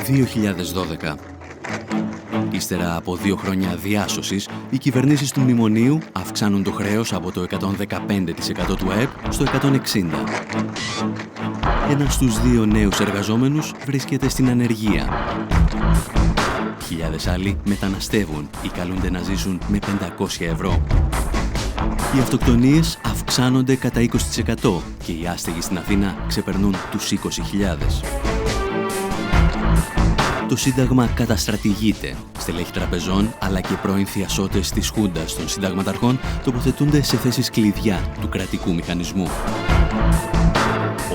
2012. Ύστερα από 2 χρόνια διάσωσης, οι κυβερνήσεις του μνημονίου αυξάνουν το χρέος από το 115% του ΑΕΠ στο 160%. Ένας στους 2 νέους εργαζόμενους βρίσκεται στην ανεργία. Χιλιάδες άλλοι μεταναστεύουν ή καλούνται να ζήσουν με 500 ευρώ. Οι αυτοκτονίες αυξάνονται κατά 20% και οι άστεγοι στην Αθήνα ξεπερνούν τους 20.000. Το Σύνταγμα καταστρατηγείται. Στελέχη τραπεζών αλλά και πρώην θειασότες της Χούντας των συνταγματαρχών τοποθετούνται σε θέσεις κλειδιά του κρατικού μηχανισμού.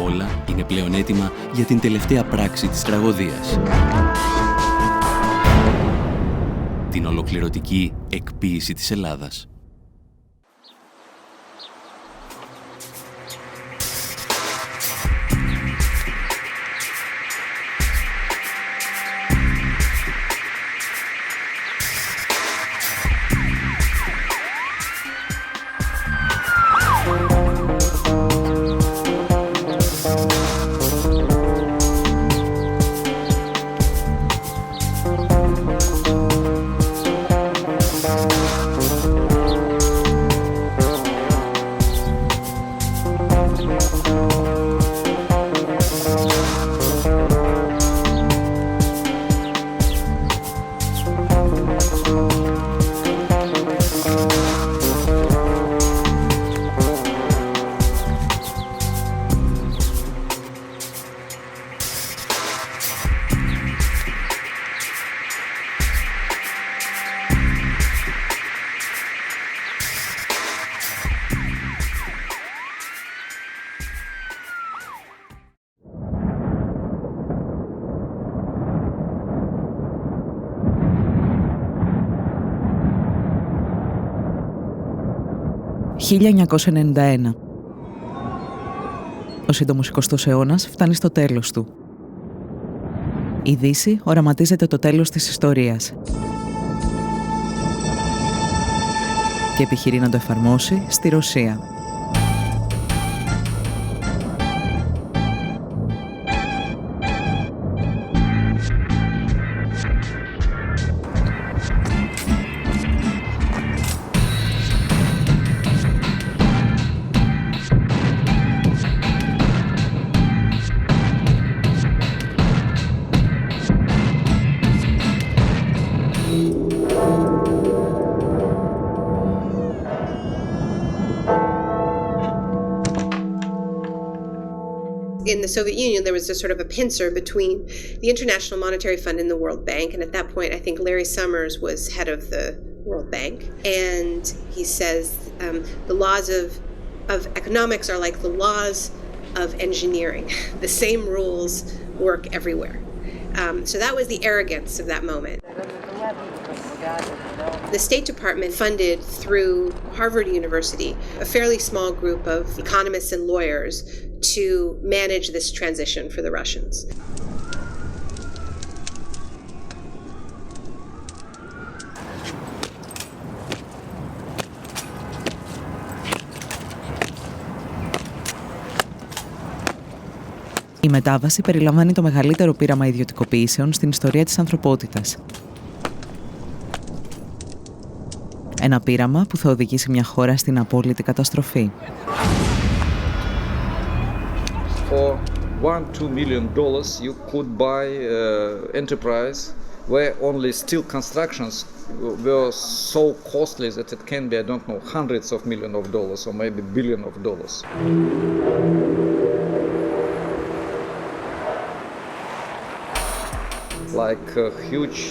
Όλα είναι πλέον έτοιμα για την τελευταία πράξη της τραγωδίας. Την ολοκληρωτική εκποίηση της Ελλάδας. «1991. Ο σύντομος 20ος αιώνας φτάνει στο τέλος του. Η Δύση οραματίζεται το τέλος της ιστορίας και επιχειρεί να το εφαρμόσει στη Ρωσία. In the Soviet Union, there was a sort of a pincer between the International Monetary Fund and the World Bank. And at that point, I think Larry Summers was head of the World Bank. And he says the laws of economics are like the laws of engineering. The same rules work everywhere. So that was the arrogance of that moment. The State Department funded through Harvard University a fairly small group of economists and lawyers to manage this transition for the Russians. Η μετάβαση περιλαμβάνει το μεγαλύτερο πείραμα ιδιωτικοποιήσεων στην ιστορία της ανθρωπότητας. Ένα πείραμα που θα οδηγήσει μια χώρα στην απόλυτη καταστροφή. For $1-2 million, you could buy enterprise where only steel constructions were so costly that it can be, I don't know, hundreds of millions of dollars or maybe billions of dollars. Like huge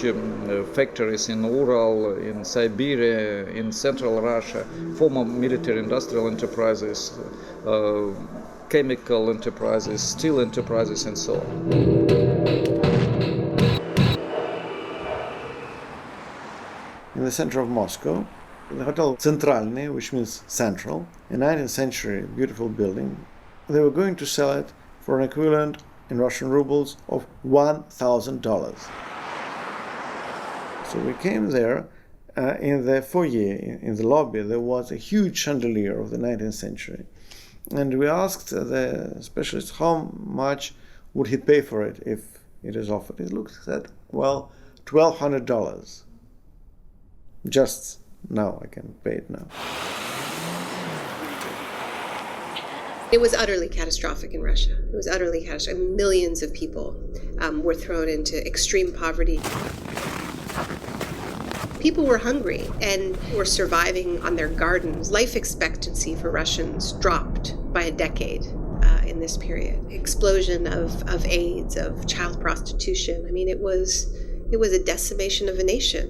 factories in Ural, in Siberia, in central Russia, former military industrial enterprises, chemical enterprises, steel enterprises, and so on. In the center of Moscow, the Hotel Centralny, which means central, a 19th century beautiful building, they were going to sell it for an equivalent in Russian rubles of $1,000. So we came there, in the foyer, in the lobby, there was a huge chandelier of the 19th century. And we asked the specialist how much would he pay for it if it is offered. He looked and said, well, $1,200. Just now, I can pay it now. It was utterly catastrophic in Russia. It was utterly catastrophic. Millions of people were thrown into extreme poverty. People were hungry and were surviving on their gardens. Life expectancy for Russians dropped by a decade in this period. Explosion of AIDS, of child prostitution. I mean, it was a decimation of a nation.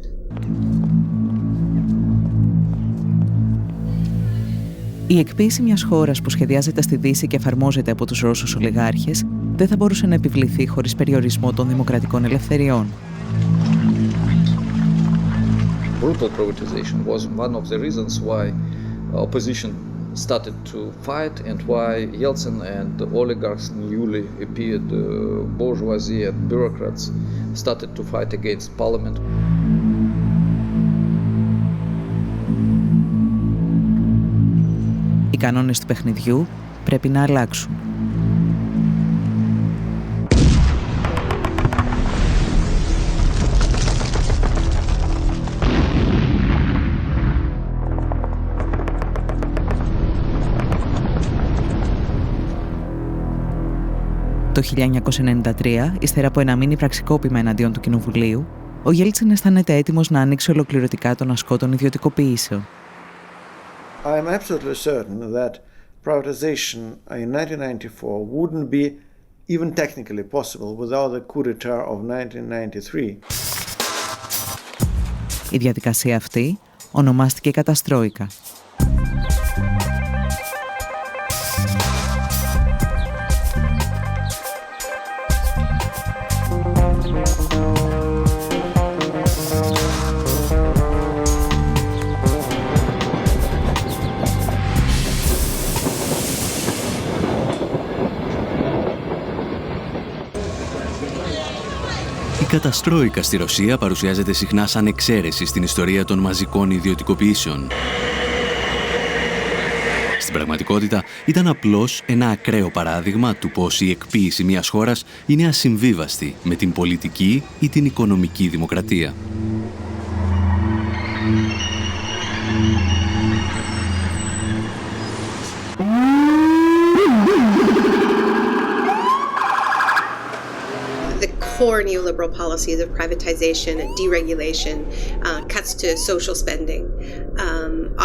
Η εκποίηση μιας χώρας που σχεδιάζεται στη Δύση και εφαρμόζεται από τους Ρώσους ολιγάρχες δεν θα μπορούσε να επιβληθεί χωρίς περιορισμό των δημοκρατικών ελευθεριών. Brutal privatization was one of the reasons why opposition started to fight and why Yeltsin and the oligarchs, newly appeared bourgeoisie and bureaucrats started to fight against parliament. Οι κανόνες του παιχνιδιού πρέπει να αλλάξουν. Το 1993, ύστερα από ένα μίνι πραξικόπημα εναντίον του Κοινοβουλίου, ο Γέλτσιν αισθάνεται έτοιμος να ανοίξει ολοκληρωτικά τον ασκό των ιδιωτικοποιήσεων. I am absolutely certain that privatization in 1994 wouldn't be even technically possible without the coup d'etat of 1993. Η διαδικασία αυτή ονομάστηκε καταστρόικα. Η καταστρόικα στη Ρωσία παρουσιάζεται συχνά σαν εξαίρεση στην ιστορία των μαζικών ιδιωτικοποιήσεων. Στην πραγματικότητα ήταν απλώς ένα ακραίο παράδειγμα του πώς η εκποίηση μιας χώρας είναι ασυμβίβαστη με την πολιτική ή την οικονομική δημοκρατία. Core neoliberal policies of privatization and deregulation, cuts to social spending,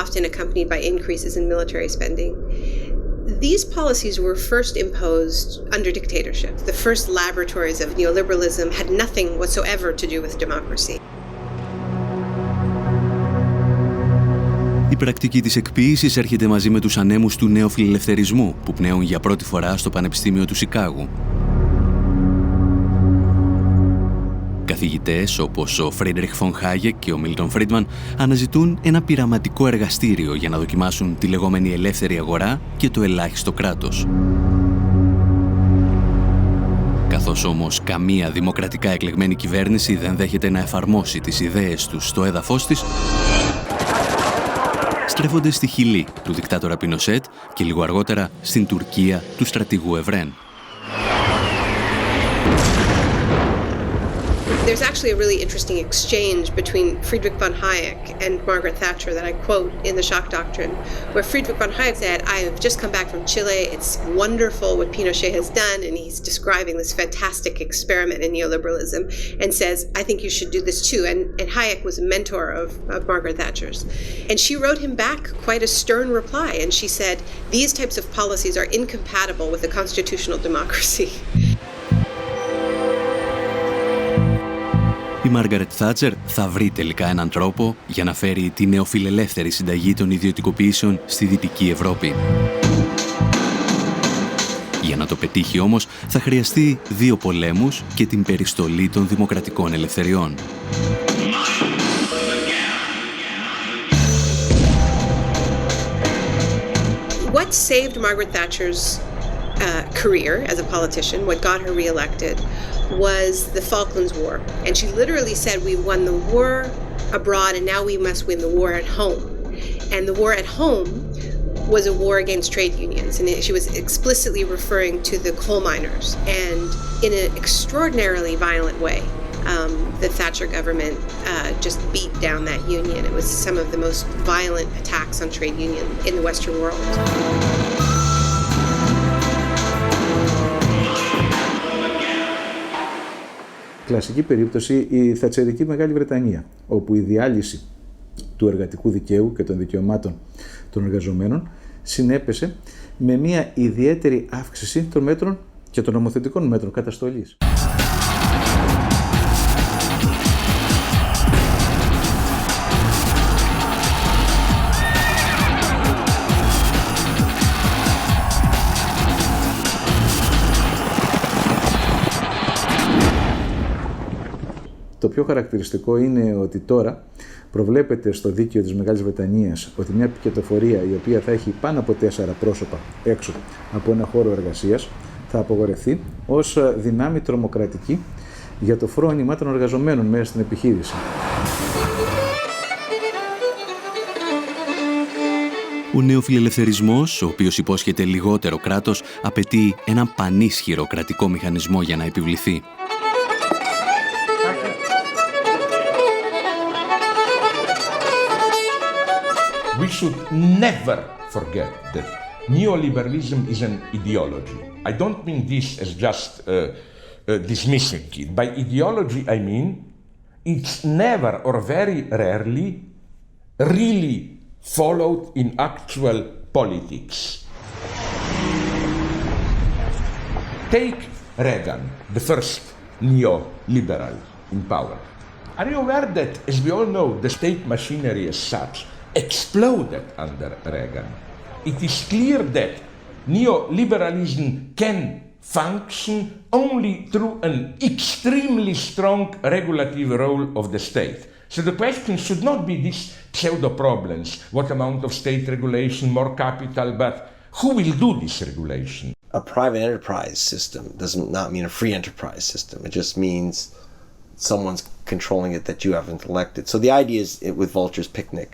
often accompanied by increases in military spending. These policies were first imposed under dictatorship. The first laboratories of neoliberalism had nothing whatsoever to do with democracy. Η πρακτική της εκποίησης έρχεται μαζί με τους ανέμους του νεοφιλελευθερισμού που πνέουν για πρώτη φορά στο Πανεπιστήμιο του Σικάγου. Καθηγητές όπως ο Φρίντριχ Φον Χάγεκ και ο Μίλτον Φρίντμαν αναζητούν ένα πειραματικό εργαστήριο για να δοκιμάσουν τη λεγόμενη ελεύθερη αγορά και το ελάχιστο κράτος. Καθώς όμως καμία δημοκρατικά εκλεγμένη κυβέρνηση δεν δέχεται να εφαρμόσει τις ιδέες τους στο έδαφος της, στρέφονται στη Χιλή του δικτάτορα Πινοσέτ και λίγο αργότερα στην Τουρκία του στρατηγού Ευρέν. There's actually a really interesting exchange between Friedrich von Hayek and Margaret Thatcher that I quote in The Shock Doctrine, where Friedrich von Hayek said, I have just come back from Chile, it's wonderful what Pinochet has done, and he's describing this fantastic experiment in neoliberalism, and says, I think you should do this too. And Hayek was a mentor of Margaret Thatcher's. And she wrote him back quite a stern reply, and she said, these types of policies are incompatible with a constitutional democracy. Η Μάργαρετ Θάτσερ θα βρει τελικά έναν τρόπο για να φέρει τη νεοφιλελεύθερη συνταγή των ιδιωτικοποιήσεων στη Δυτική Ευρώπη. Για να το πετύχει όμως θα χρειαστεί 2 πολέμους και την περιστολή των δημοκρατικών ελευθεριών. What saved Margaret Thatcher's career as a politician, what got her reelected, was the Falklands War. And she literally said, we won the war abroad and now we must win the war at home. And the war at home was a war against trade unions, and she was explicitly referring to the coal miners, and in an extraordinarily violent way. The Thatcher government just beat down that union. It was some of the most violent attacks on trade union in the Western world. Κλασική περίπτωση η θατσερική Μεγάλη Βρετανία, όπου η διάλυση του εργατικού δικαίου και των δικαιωμάτων των εργαζομένων συνέπεσε με μια ιδιαίτερη αύξηση των μέτρων και των νομοθετικών μέτρων καταστολής. Το πιο χαρακτηριστικό είναι ότι τώρα προβλέπεται στο δίκαιο της Μεγάλης Βρετανίας ότι μια πικετοφορία η οποία θα έχει πάνω από 4 πρόσωπα έξω από ένα χώρο εργασίας θα απογορευτεί ως δυνάμει τρομοκρατική για το φρόνημα των εργαζομένων μέσα στην επιχείρηση. Ο νεοφιλελευθερισμός, ο οποίος υπόσχεται λιγότερο κράτος, απαιτεί έναν πανίσχυρο κρατικό μηχανισμό για να επιβληθεί. We should never forget that neoliberalism is an ideology. I don't mean this as just dismissing it. By ideology, I mean it's never or very rarely really followed in actual politics. Take Reagan, the first neoliberal in power. Are you aware that, as we all know, the state machinery as such exploded under Reagan? It is clear that neoliberalism can function only through an extremely strong regulative role of the state. So the question should not be these pseudo problems, what amount of state regulation, more capital, but who will do this regulation? A private enterprise system does not mean a free enterprise system. It just means someone's controlling it that you haven't elected. So the idea is with Vulture's Picnic.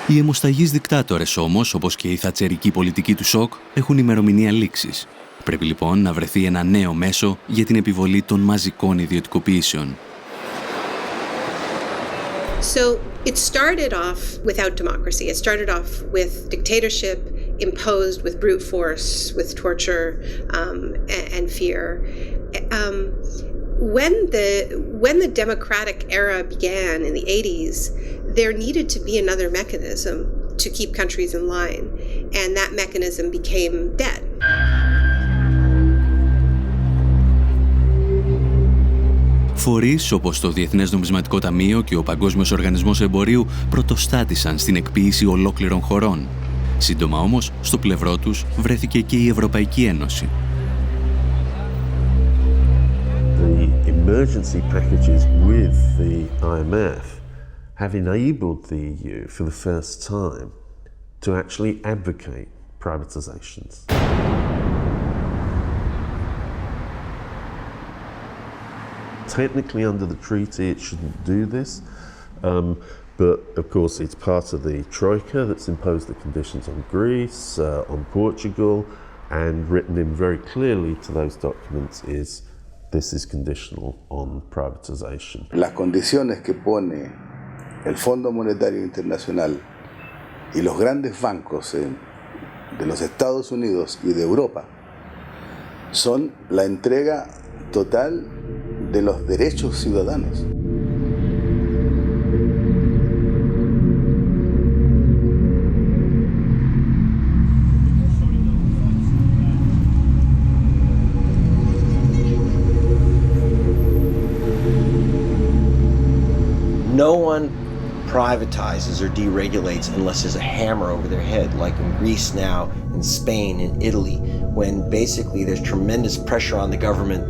Οι αιμοσταγείς δικτάτορες όμως, όπως και η θατσερική πολιτική του σοκ, έχουν ημερομηνία λήξης. Πρέπει λοιπόν να βρεθεί ένα νέο μέσο για την επιβολή των μαζικών ιδιωτικοποιήσεων. So it started off without democracy. It started off with dictatorship imposed with brute force, with torture and fear. When the democratic era began in the 80s, there needed to be another mechanism to keep countries in line, and that mechanism became debt. Φορείς όπως το Διεθνές Νομισματικό Ταμείο και ο Παγκόσμιος Οργανισμός Εμπορίου πρωτοστάτησαν στην εκποίηση ολόκληρων χωρών. Σύντομα όμως, στο πλευρό τους βρέθηκε και η Ευρωπαϊκή Ένωση. The emergency packages with the IMF have enabled the EU for the first time to actually advocate privatizations. Technically, under the treaty, it shouldn't do this, but of course, it's part of the Troika that's imposed the conditions on Greece, on Portugal, and written in very clearly to those documents is this is conditional on privatization. Las condiciones que pone el Fondo Monetario Internacional y los grandes bancos de los Estados Unidos y de Europa son la entrega total de los derechos ciudadanos. No one privatizes or deregulates unless there's a hammer over their head, like in Greece now, in Spain, in Italy, when basically there's tremendous pressure on the government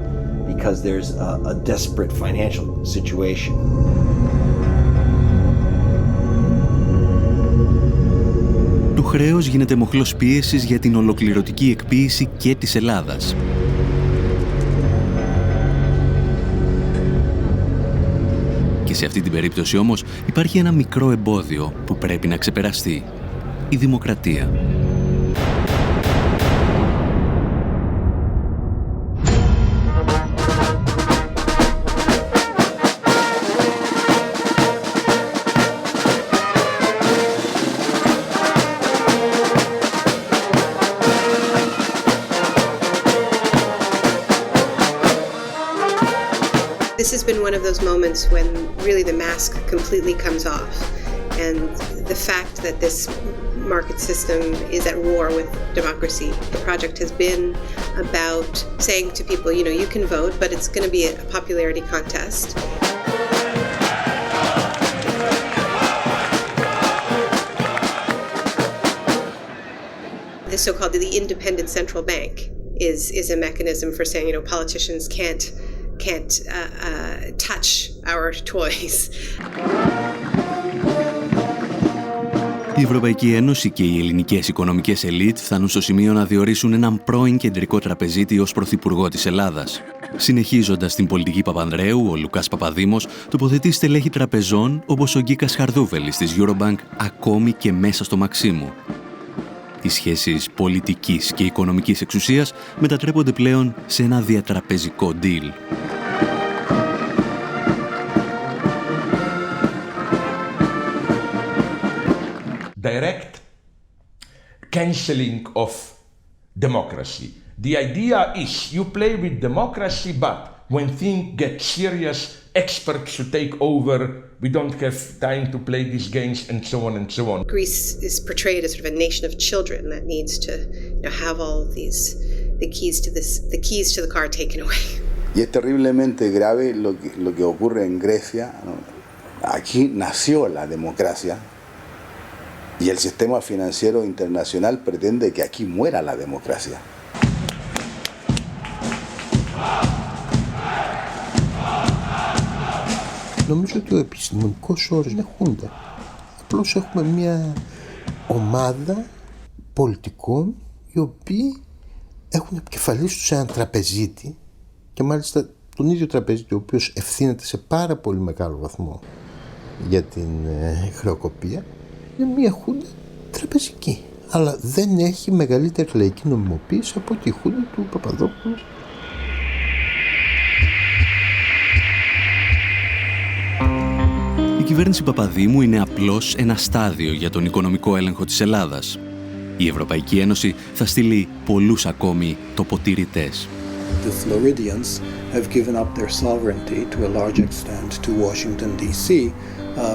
because there's a desperate financial situation. Το χρέος γίνεται μοχλός πίεσης για την ολοκληρωτική εκποίηση και της Ελλάδας. Και σε Σε αυτή την περίπτωση όμως υπάρχει ένα μικρό εμπόδιο που πρέπει να ξεπεραστεί. Η δημοκρατία. This has been one of those moments when really the mask completely comes off, and the fact that this market system is at war with democracy. The project has been about saying to people, you know, you can vote, but it's going to be a popularity contest. The so-called the independent central bank is a mechanism for saying, you know, politicians can't touch our toys. Η Ευρωπαϊκή Ένωση και οι ελληνικές οικονομικές ελίτ φτάνουν στο σημείο να διορίσουν έναν πρώην κεντρικό τραπεζίτη ως πρωθυπουργό της Ελλάδας. Συνεχίζοντας την πολιτική Παπανδρέου, ο Λουκάς Παπαδήμος τοποθετεί στελέχη τραπεζών όπως ο Γκίκας Χαρδούβελης της Eurobank ακόμη και μέσα στο Μαξίμου. Οι σχέσεις πολιτικής και οικονομικής εξουσίας μετατρέπονται πλέον σε ένα διατραπεζικό deal. Direct cancelling of democracy. The idea is you play with democracy, but when things get serious, experts should take over. We don't have time to play these games, and so on and so on. Greece is portrayed as sort of a nation of children that needs to, you know, have all of these the keys to the car taken away. Y es terriblemente grave lo que ocurre en Grecia, ¿no? Aquí nació la democracia. Y el sistema financiero internacional pretende que aquí muera la democracia. Νομίζω ότι ο επιστημονικός όρος είναι χούντα. Απλώς έχουμε μια ομάδα πολιτικών οι οποίοι έχουν επικεφαλής τους έναν τραπεζίτη και μάλιστα τον ίδιο τραπεζίτη ο οποίος ευθύνεται σε πάρα πολύ μεγάλο βαθμό για την χρεοκοπία. Είναι μια χούντα τραπεζική, αλλά δεν έχει μεγαλύτερη λαϊκή νομιμοποίηση από τη χούντα του Παπαδόπουλου. Η κυβέρνηση Παπαδήμου είναι απλώς ένα στάδιο για τον οικονομικό έλεγχο της Ελλάδας. Η Ευρωπαϊκή Ένωση θα στείλει πολλούς ακόμη τοποτηρητές. The Floridians have given up their sovereignty to a large extent to Washington, D.C.,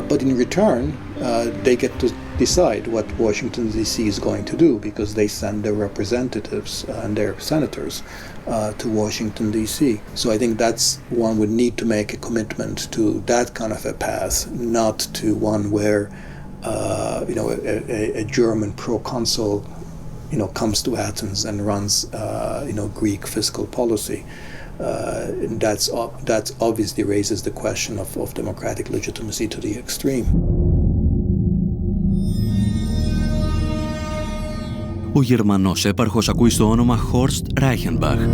but in return, they get to decide what Washington, D.C. is going to do because they send their representatives and their senators to Washington, D.C. So I think that's one would need to make a commitment to that kind of a path, not to one where, you know, a German proconsul, you know, comes to Athens and runs, you know, Greek fiscal policy. That's obviously raises the question of democratic legitimacy to the extreme. Ο Γερμανός έπαρχος ακούει στο όνομα Horst Reichenbach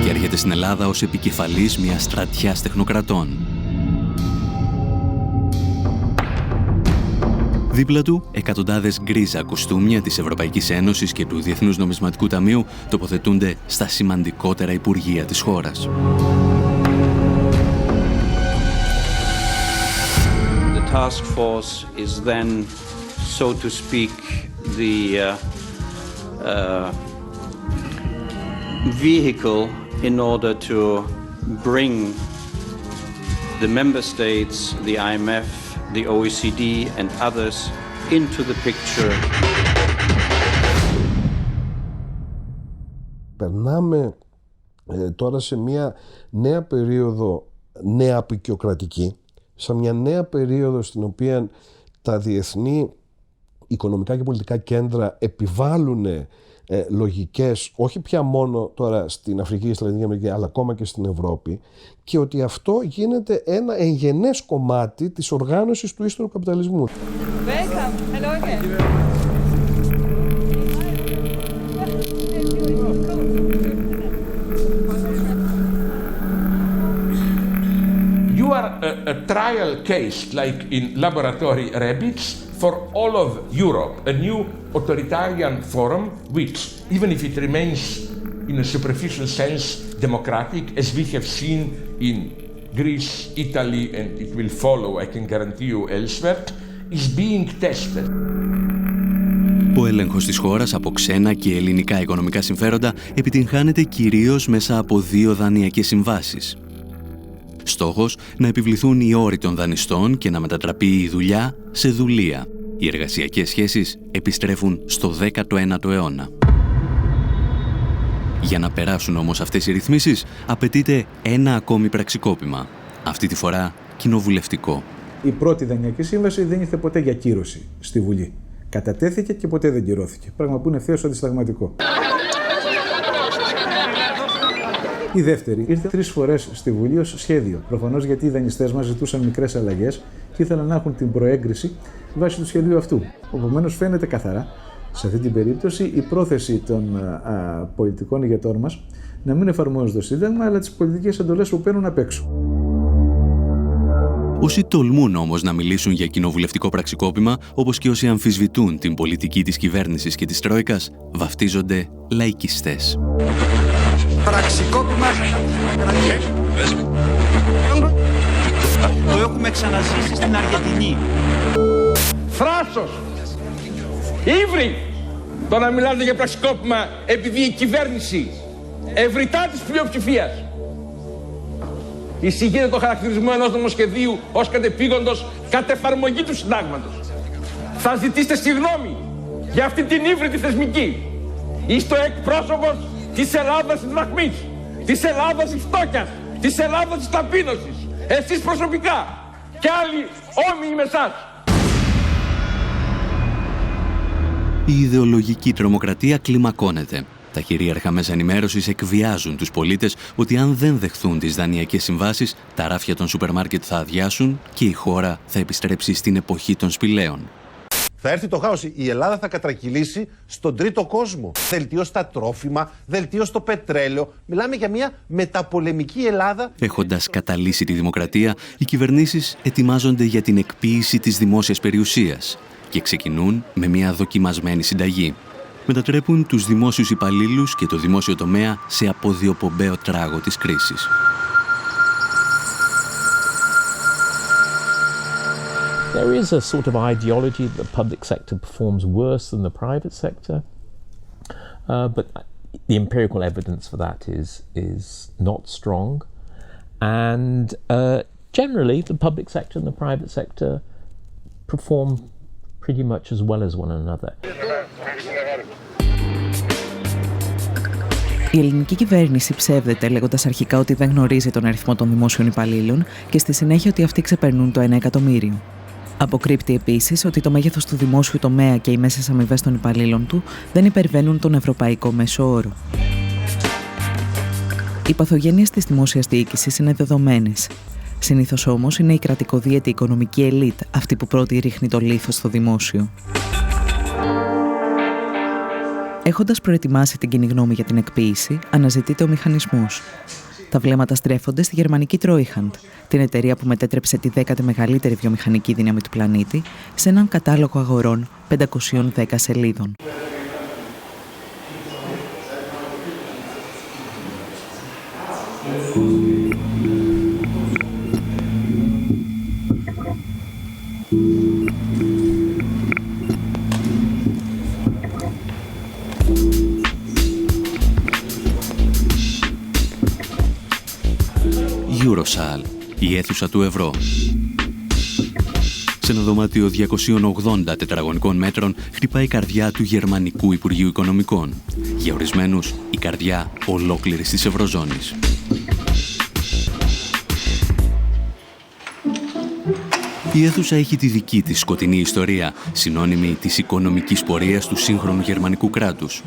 και έρχεται στην Ελλάδα ως επικεφαλής μιας στρατιάς τεχνοκρατών. Δίπλα του, εκατοντάδες γκρίζα κουστούμια της Ευρωπαϊκής Ένωσης και του Διεθνούς Νομισματικού Ταμείου τοποθετούνται στα σημαντικότερα υπουργεία της χώρας. The task force is then, so to speak, the vehicle in order to bring the member states, the IMF, the OECD and others into the picture. Περνάμε τώρα σε μια νέα περίοδο νεαπικιοκρατική, σε μια νέα περίοδο στην οποία τα διεθνή οικονομικά και πολιτικά κέντρα επιβάλλουν λογικές, όχι πια μόνο τώρα στην Αφρική και στη Λατινική Αμερική, αλλά ακόμα και στην Ευρώπη, και ότι αυτό γίνεται ένα εγγενές κομμάτι της οργάνωσης του ύστερου καπιταλισμού. Welcome. Hello again. a trial case like in laboratory rabbits for all of Europe, a new authoritarian forum which, even if it remains in a superficial sense democratic, as we have seen in Greece, Italy, and it will follow, I can guarantee you, elsewhere, is being tested. Ο έλεγχος της χώρας από ξένα και ελληνικά οικονομικά συμφέροντα επιτυγχάνεται κυρίως μέσα από 2 δανειακές συμβάσεις. Στόχος να επιβληθούν οι όροι των δανειστών και να μετατραπεί η δουλειά σε δουλεία. Οι εργασιακές σχέσεις επιστρέφουν στο 19ο αιώνα. Για να περάσουν όμως αυτές οι ρυθμίσεις απαιτείται ένα ακόμη πραξικόπημα. Αυτή τη φορά κοινοβουλευτικό. Η πρώτη δανειακή σύμβαση δεν ήρθε ποτέ για κύρωση στη Βουλή. Κατατέθηκε και ποτέ δεν κυρώθηκε. Πράγμα που είναι ευθέως αντισυνταγματικό. Η δεύτερη ήρθε 3 φορές στη Βουλή ως σχέδιο. Προφανώς γιατί οι δανειστές μας ζητούσαν μικρές αλλαγές και ήθελαν να έχουν την προέγκριση βάσει του σχεδίου αυτού. Επομένως, φαίνεται καθαρά σε αυτή την περίπτωση η πρόθεση των πολιτικών ηγετών μας να μην εφαρμόζουν το Σύνταγμα, αλλά τις πολιτικές εντολές που παίρνουν απ' έξω. Όσοι τολμούν όμως να μιλήσουν για κοινοβουλευτικό πραξικόπημα, όπως και όσοι αμφισβητούν την πολιτική της κυβέρνησης και της Τρόικας, βαφτίζονται λαϊκιστές. Πραξικόπημα. Το έχουμε ξαναζήσει στην Αργεντινή. Θράσος! Ήβρι! Το να μιλάτε για πραξικόπημα επειδή η κυβέρνηση ευρυτά της πλειοψηφίας εισηγείται το χαρακτηρισμό ενός νομοσχεδίου ως κατεπήγοντος κατ' εφαρμογή του συντάγματος. Θα ζητήσετε συγγνώμη για αυτή την ύβριτη θεσμική. Είστε ο εκπρόσωπος της Ελλάδας της δραχμής, της Ελλάδας της φτώχειας, της Ελλάδας της ταπείνωσης. Εσείς προσωπικά και άλλοι όμοιοι με εσάς. Η ιδεολογική τρομοκρατία κλιμακώνεται. Τα κυρίαρχα μέσα ενημέρωσης εκβιάζουν τους πολίτες ότι αν δεν δεχθούν τις δανειακές συμβάσεις, τα ράφια των σούπερ μάρκετ θα αδειάσουν και η χώρα θα επιστρέψει στην εποχή των σπηλαίων. Θα έρθει το χάος. Η Ελλάδα θα κατρακυλήσει στον τρίτο κόσμο. Δελτίο στα τρόφιμα, δελτίο στο πετρέλαιο. Μιλάμε για μια μεταπολεμική Ελλάδα. Έχοντας καταλύσει τη δημοκρατία, οι κυβερνήσεις ετοιμάζονται για την εκποίηση της δημόσιας περιουσίας και ξεκινούν με μια δοκιμασμένη συνταγή. Μετατρέπουν τους δημόσιους υπαλλήλους και το δημόσιο τομέα σε αποδιοπομπαίο τράγο της κρίσης. There is a sort of ideology that the public sector performs worse than the private sector, but the empirical evidence for that is not strong, and generally the public sector and the private sector perform pretty much as well as one another. Η ελληνική κυβέρνηση ψεύδεται λέγοντας αρχικά ότι δεν γνωρίζει τον αριθμό των δημόσιων υπαλλήλων και στη συνέχεια ότι αυτοί ξεπερνούν το 1 εκατομμύριο. Αποκρύπτει επίσης ότι το μέγεθος του δημόσιου τομέα και οι μέσες αμοιβές των υπαλλήλων του δεν υπερβαίνουν τον ευρωπαϊκό μέσο όρο. Οι παθογένειες της δημόσιας διοίκησης είναι δεδομένες. Συνήθως όμως είναι η κρατικοδίαιτη οικονομική ελίτ αυτή που πρώτη ρίχνει το λίθος στο δημόσιο. Έχοντας προετοιμάσει την κοινή γνώμη για την εκποίηση, αναζητείται ο μηχανισμός. Τα βλέμματα στρέφονται στη γερμανική Treuhand, την εταιρεία που μετέτρεψε τη 10η μεγαλύτερη βιομηχανική δύναμη του πλανήτη σε έναν κατάλογο αγορών 510 σελίδων. Eurosal, η αίθουσα του ευρώ. Σε ένα δωμάτιο 280 τετραγωνικών μέτρων χτυπάει η καρδιά του Γερμανικού Υπουργείου Οικονομικών. Για ορισμένους, η καρδιά ολόκληρης της Ευρωζώνης. Η αίθουσα έχει τη δική της σκοτεινή ιστορία, συνώνυμη της οικονομικής πορείας του σύγχρονου γερμανικού κράτους.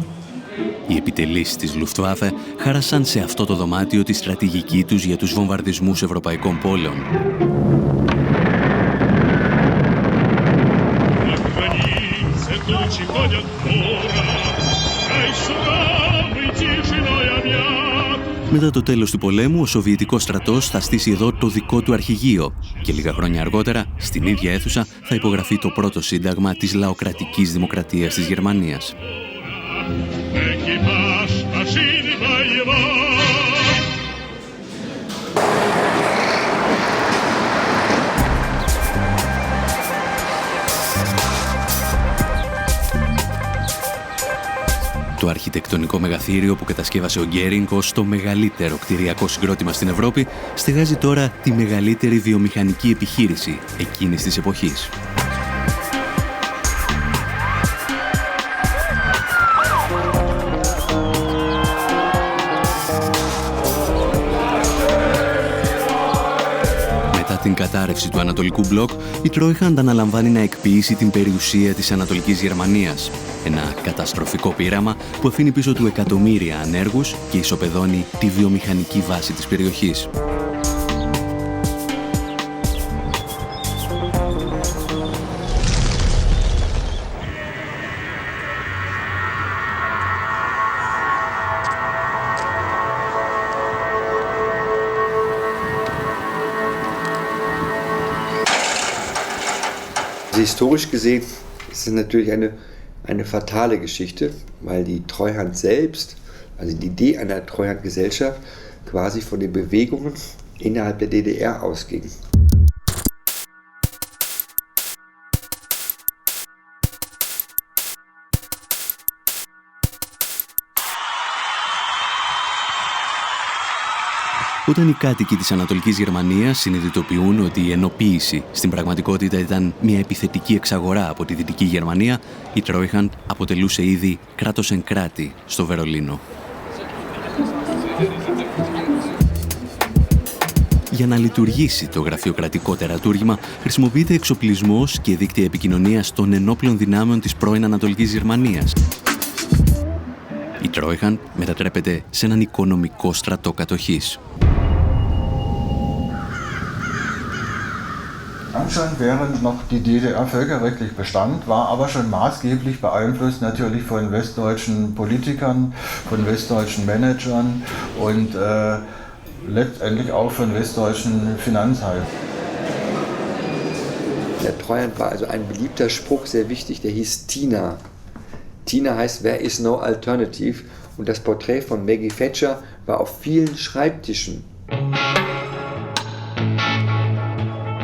Οι επιτελείς της Luftwaffe χάρασαν σε αυτό το δωμάτιο τη στρατηγική τους για τους βομβαρδισμούς ευρωπαϊκών πόλεων. Μετά το τέλος του πολέμου, ο Σοβιετικός στρατός θα στήσει εδώ το δικό του αρχηγείο και λίγα χρόνια αργότερα, στην ίδια αίθουσα, θα υπογραφεί το πρώτο σύνταγμα της λαοκρατικής δημοκρατίας της Γερμανίας. Το αρχιτεκτονικό μεγαθύριο που κατασκεύασε ο Γκέρινγκ ως το μεγαλύτερο κτηριακό συγκρότημα στην Ευρώπη στεγάζει τώρα τη μεγαλύτερη βιομηχανική επιχείρηση εκείνης της εποχής. Την κατάρρευση του Ανατολικού Μπλοκ, η Τρόιχαντ αναλαμβάνει να εκποιήσει την περιουσία της Ανατολικής Γερμανίας. Ένα καταστροφικό πείραμα που αφήνει πίσω του εκατομμύρια ανέργους και ισοπεδώνει τη βιομηχανική βάση της περιοχής. Historisch gesehen ist es natürlich eine fatale Geschichte, weil die Treuhand selbst, also die Idee einer Treuhandgesellschaft, quasi von den Bewegungen innerhalb der DDR ausging. Όταν οι κάτοικοι της Ανατολικής Γερμανίας συνειδητοποιούν ότι η ενοποίηση στην πραγματικότητα ήταν μια επιθετική εξαγορά από τη Δυτική Γερμανία, η Τρόιχαντ αποτελούσε ήδη κράτος εν κράτη στο Βερολίνο. Για να λειτουργήσει το γραφειοκρατικό τερατούργημα, χρησιμοποιείται εξοπλισμός και δίκτυα επικοινωνίας των ενόπλων δυνάμεων της πρώην Ανατολικής Γερμανίας. Η Τρόιχαντ μετατρέπεται σε έναν οικονομικό στρατό κατοχής. Anscheinend während noch die DDR völkerrechtlich bestand, war aber schon maßgeblich beeinflusst natürlich von westdeutschen Politikern, von westdeutschen Managern und letztendlich auch von westdeutschen Finanzhaltern. Der Treuhand war also ein beliebter Spruch, sehr wichtig, der hieß Tina. Tina heißt There is no alternative und das Porträt von Maggie Thatcher war auf vielen Schreibtischen.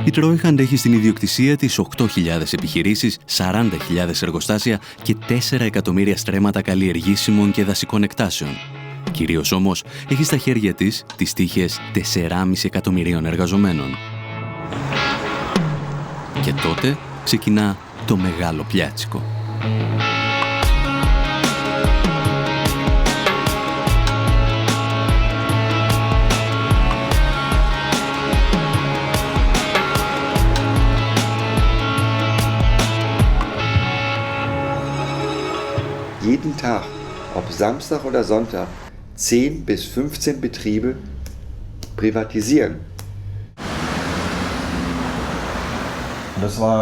Η Τρόιχαντ έχει στην ιδιοκτησία της 8.000 επιχειρήσεις, 40.000 εργοστάσια και 4 εκατομμύρια στρέμματα καλλιεργήσιμων και δασικών εκτάσεων. Κυρίως όμως έχει στα χέρια της τις τύχες 4,5 εκατομμυρίων εργαζομένων. Και τότε ξεκινά το μεγάλο πιάτσικο. Jeden Tag, ob Samstag oder Sonntag, 10 bis 15 Betriebe privatisieren. Das war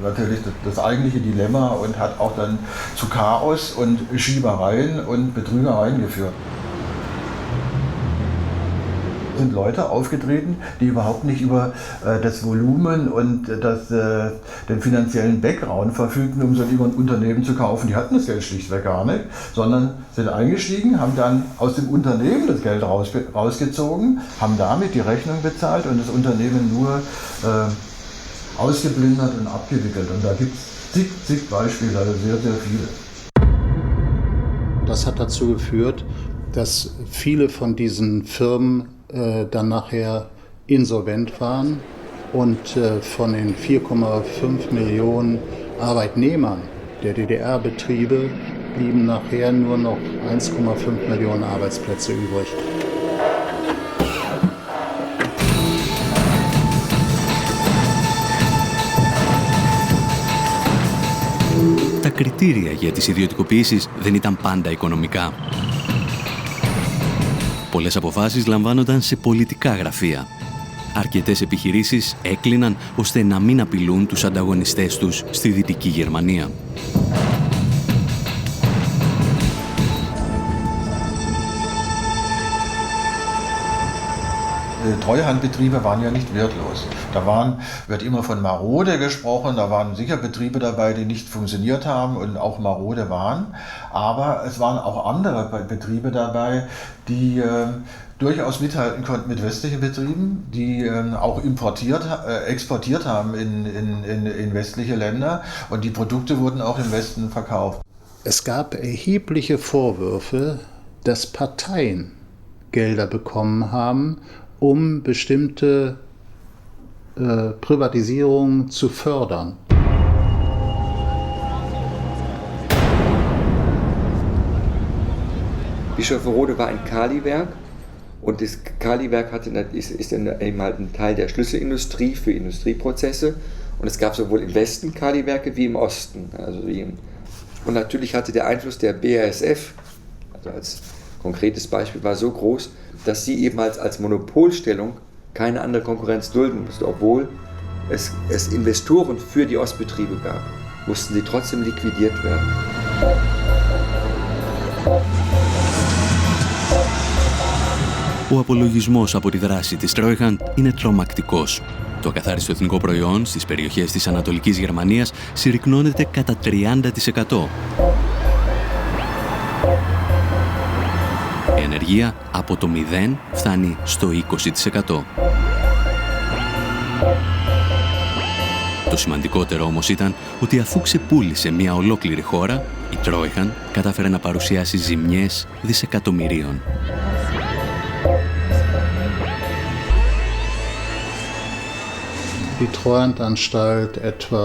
natürlich das eigentliche Dilemma und hat auch dann zu Chaos und Schiebereien und Betrügereien geführt. Es sind Leute aufgetreten, die überhaupt nicht über das Volumen und den finanziellen Background verfügten, um so ein Unternehmen zu kaufen. Die hatten das Geld schlichtweg gar nicht, sondern sind eingestiegen, haben dann aus dem Unternehmen das Geld rausgezogen, haben damit die Rechnung bezahlt und das Unternehmen nur ausgeplündert und abgewickelt. Und da gibt es zig Beispiele, also sehr, sehr viele. Das hat dazu geführt, dass viele von diesen Firmen dann nachher insolvent waren und von den 4,5 Millionen Arbeitnehmern der DDR-Betriebe blieben nachher nur noch 1,5 Millionen Arbeitsplätze übrig. Τα κριτήρια για τις ιδιωτικοποιήσεις δεν ήταν πάντα οικονομικά. Πολλές αποφάσεις λαμβάνονταν σε πολιτικά γραφεία. Αρκετές επιχειρήσεις έκλειναν ώστε να μην απειλούν τους ανταγωνιστές τους στη Δυτική Γερμανία. Treuhandbetriebe waren ja nicht wertlos. Wird immer von marode gesprochen, da waren sicher Betriebe dabei, die nicht funktioniert haben und auch marode waren. Aber es waren auch andere Betriebe dabei, die durchaus mithalten konnten mit westlichen Betrieben, die auch exportiert haben in westliche Länder und die Produkte wurden auch im Westen verkauft. Es gab erhebliche Vorwürfe, dass Parteien Gelder bekommen haben, um bestimmte Privatisierungen zu fördern. Bischofferode war ein Kaliwerk und das Kaliwerk ist eben halt ein Teil der Schlüsselindustrie für Industrieprozesse und es gab sowohl im Westen Kaliwerke wie im Osten. Und natürlich hatte der Einfluss der BASF, also als konkretes Beispiel, war so groß, dass sie eben als Monopolstellung keine andere Konkurrenz dulden musste. Obwohl es Investoren für die Ostbetriebe gab, mussten sie trotzdem liquidiert werden. Ο απολογισμός από τη δράση της Τρόιχαντ είναι τρομακτικός. Το ακαθάριστο εθνικό προϊόν στις περιοχές της Ανατολικής Γερμανίας συρρικνώνεται κατά 30%. Η ανεργία από το 0 φτάνει στο 20%. Το σημαντικότερο όμως ήταν ότι αφού ξεπούλησε μια ολόκληρη χώρα, η Τρόιχαντ κατάφερε να παρουσιάσει ζημιές δισεκατομμυρίων. Die Treuhandanstalt etwa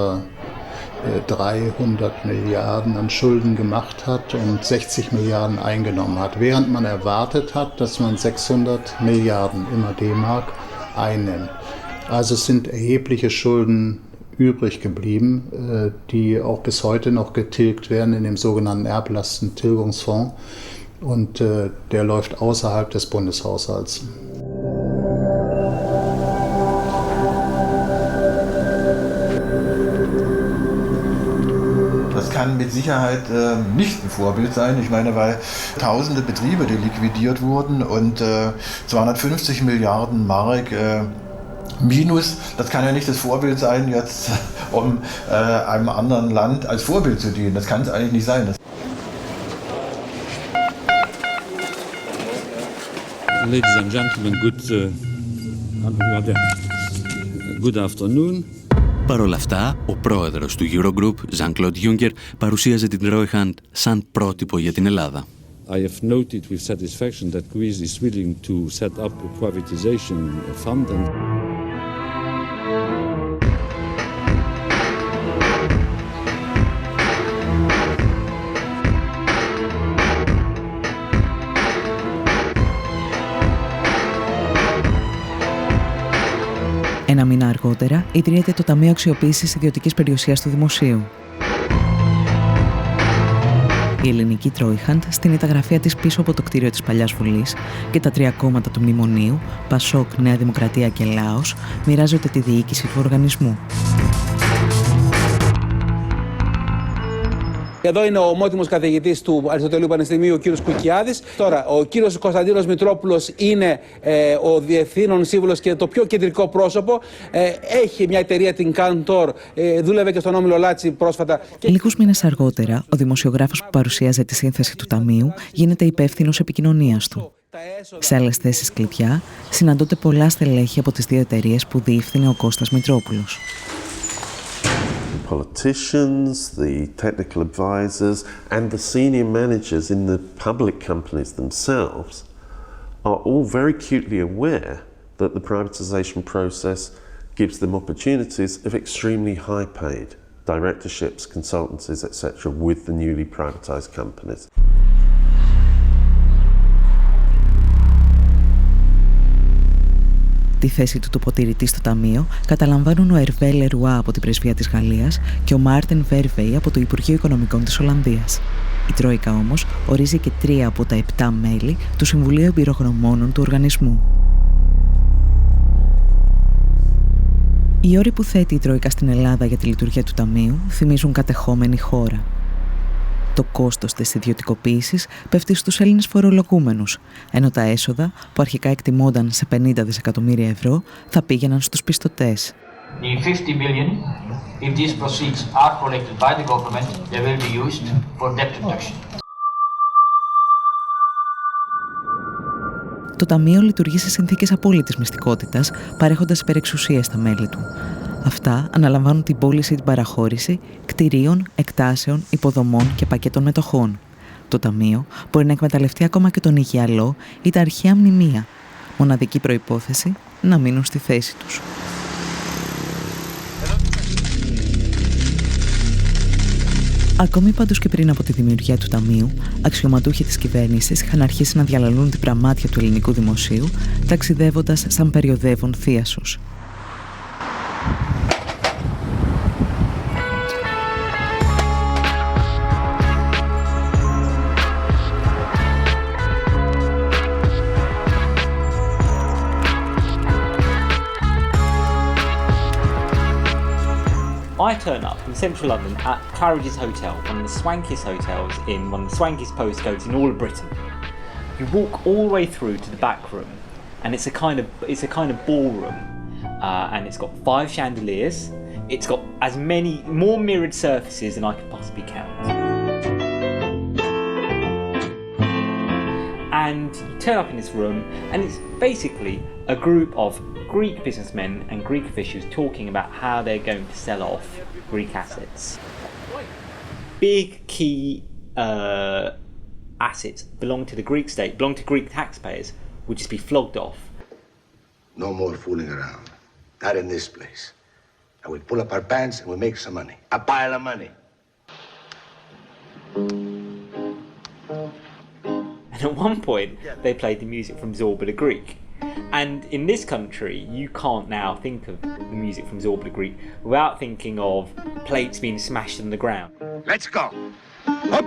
300 Milliarden an Schulden gemacht hat und 60 Milliarden eingenommen hat, während man erwartet hat, dass man 600 Milliarden immer D-Mark einnimmt. Also es sind erhebliche Schulden übrig geblieben, die auch bis heute noch getilgt werden in dem sogenannten Erblastentilgungsfonds und der läuft außerhalb des Bundeshaushalts. Das kann mit Sicherheit nicht ein Vorbild sein. Ich meine, weil tausende Betriebe, die liquidiert wurden und 250 Milliarden Mark Minus, das kann ja nicht das Vorbild sein, jetzt um einem anderen Land als Vorbild zu dienen. Das kann es eigentlich nicht sein. Ladies and gentlemen, good afternoon. Παρ' όλα αυτά, ο πρόεδρος του Eurogroup, Jean-Claude Juncker, παρουσίαζε την Treuhand σαν πρότυπο για την Ελλάδα. I have noted with satisfaction that Greece is willing to set up a privatization fund and Ένα μήνα αργότερα ιδρύεται το Ταμείο Αξιοποίησης Ιδιωτικής Περιουσίας του Δημοσίου. Η ελληνική Τρόιχαντ στείνει τα γραφεία της πίσω από το κτίριο της Παλιάς Βουλής και τα τρία κόμματα του Μνημονίου, Πασόκ, Νέα Δημοκρατία και Λάος, μοιράζονται τη διοίκηση του οργανισμού. Εδώ είναι ο ομότιμος καθηγητής του Αριστοτελείου Πανεπιστημίου, ο κύριος Κουκιάδης. Τώρα, ο κύριος Κωνσταντίνος Μητρόπουλος είναι ο διευθύνων σύμβουλος και το πιο κεντρικό πρόσωπο. Έχει μια εταιρεία, την Cantor, δούλευε και στον Όμιλο Λάτσι πρόσφατα. Λίγους μήνες αργότερα, ο δημοσιογράφος που παρουσίαζε τη σύνθεση του Ταμείου γίνεται υπεύθυνος επικοινωνίας του. Σε άλλες θέσεις κλειδιά συναντώνται πολλά στελέχη από τις δύο εταιρείες που διεύθυνε ο Κώστας Μητρόπουλος. Politicians, the technical advisors, and the senior managers in the public companies themselves are all very acutely aware that the privatization process gives them opportunities of extremely high-paid directorships, consultancies, etc. with the newly privatized companies. Τη θέση του τοποτηρητή στο Ταμείο καταλαμβάνουν ο Ερβέ Λερουά από την Πρεσβεία της Γαλλίας και ο Μάρτεν Βέρβεϊ από το Υπουργείο Οικονομικών της Ολλανδίας. Η Τρόικα όμως ορίζει και 3 από τα 7 μέλη του Συμβουλίου Εμπειρογνωμόνων του οργανισμού. Οι όροι που θέτει η Τρόικα στην Ελλάδα για τη λειτουργία του Ταμείου θυμίζουν κατεχόμενη χώρα. Το κόστος της ιδιωτικοποίησης πέφτει στους Έλληνες φορολογούμενους, ενώ τα έσοδα, που αρχικά εκτιμώνταν σε 50 δισεκατομμύρια ευρώ, θα πήγαιναν στους πιστωτές. The 50 billion, if these proceeds are collected by the government, they will be used for debt reduction. Το Ταμείο λειτουργεί σε συνθήκες απόλυτης μυστικότητας, παρέχοντας υπερεξουσίες στα μέλη του. Αυτά αναλαμβάνουν την πώληση ή την παραχώρηση κτηρίων, εκτάσεων, υποδομών και πακέτων μετοχών. Το Ταμείο μπορεί να εκμεταλλευτεί ακόμα και τον Αιγιαλό ή τα αρχαία μνημεία. Μοναδική προϋπόθεση να μείνουν στη θέση τους. Ακόμη πάντως και πριν από τη δημιουργία του Ταμείου, αξιωματούχοι της κυβέρνησης είχαν αρχίσει να διαλαλούν την πραμάτια του ελληνικού δημοσίου, ταξιδεύοντας σαν περιοδεύων θίασος. I turn up in central London at Claridge's Hotel, one of the swankiest hotels in one of the swankiest postcodes in all of Britain. You walk all the way through to the back room, and it's a kind of ballroom, and it's got 5 chandeliers. It's got more mirrored surfaces than I could possibly count. And you turn up in this room, and it's basically a group of Greek businessmen and Greek officials talking about how they're going to sell off Greek assets. Big key assets belong to the Greek state, belong to Greek taxpayers, would just be flogged off. No more fooling around. Not in this place. And we pull up our pants and we make some money. A pile of money. And at one point, they played the music from Zorba the Greek. And in this country, you can't now think of the music from Zorba the Greek without thinking of plates being smashed on the ground. Let's go. Up.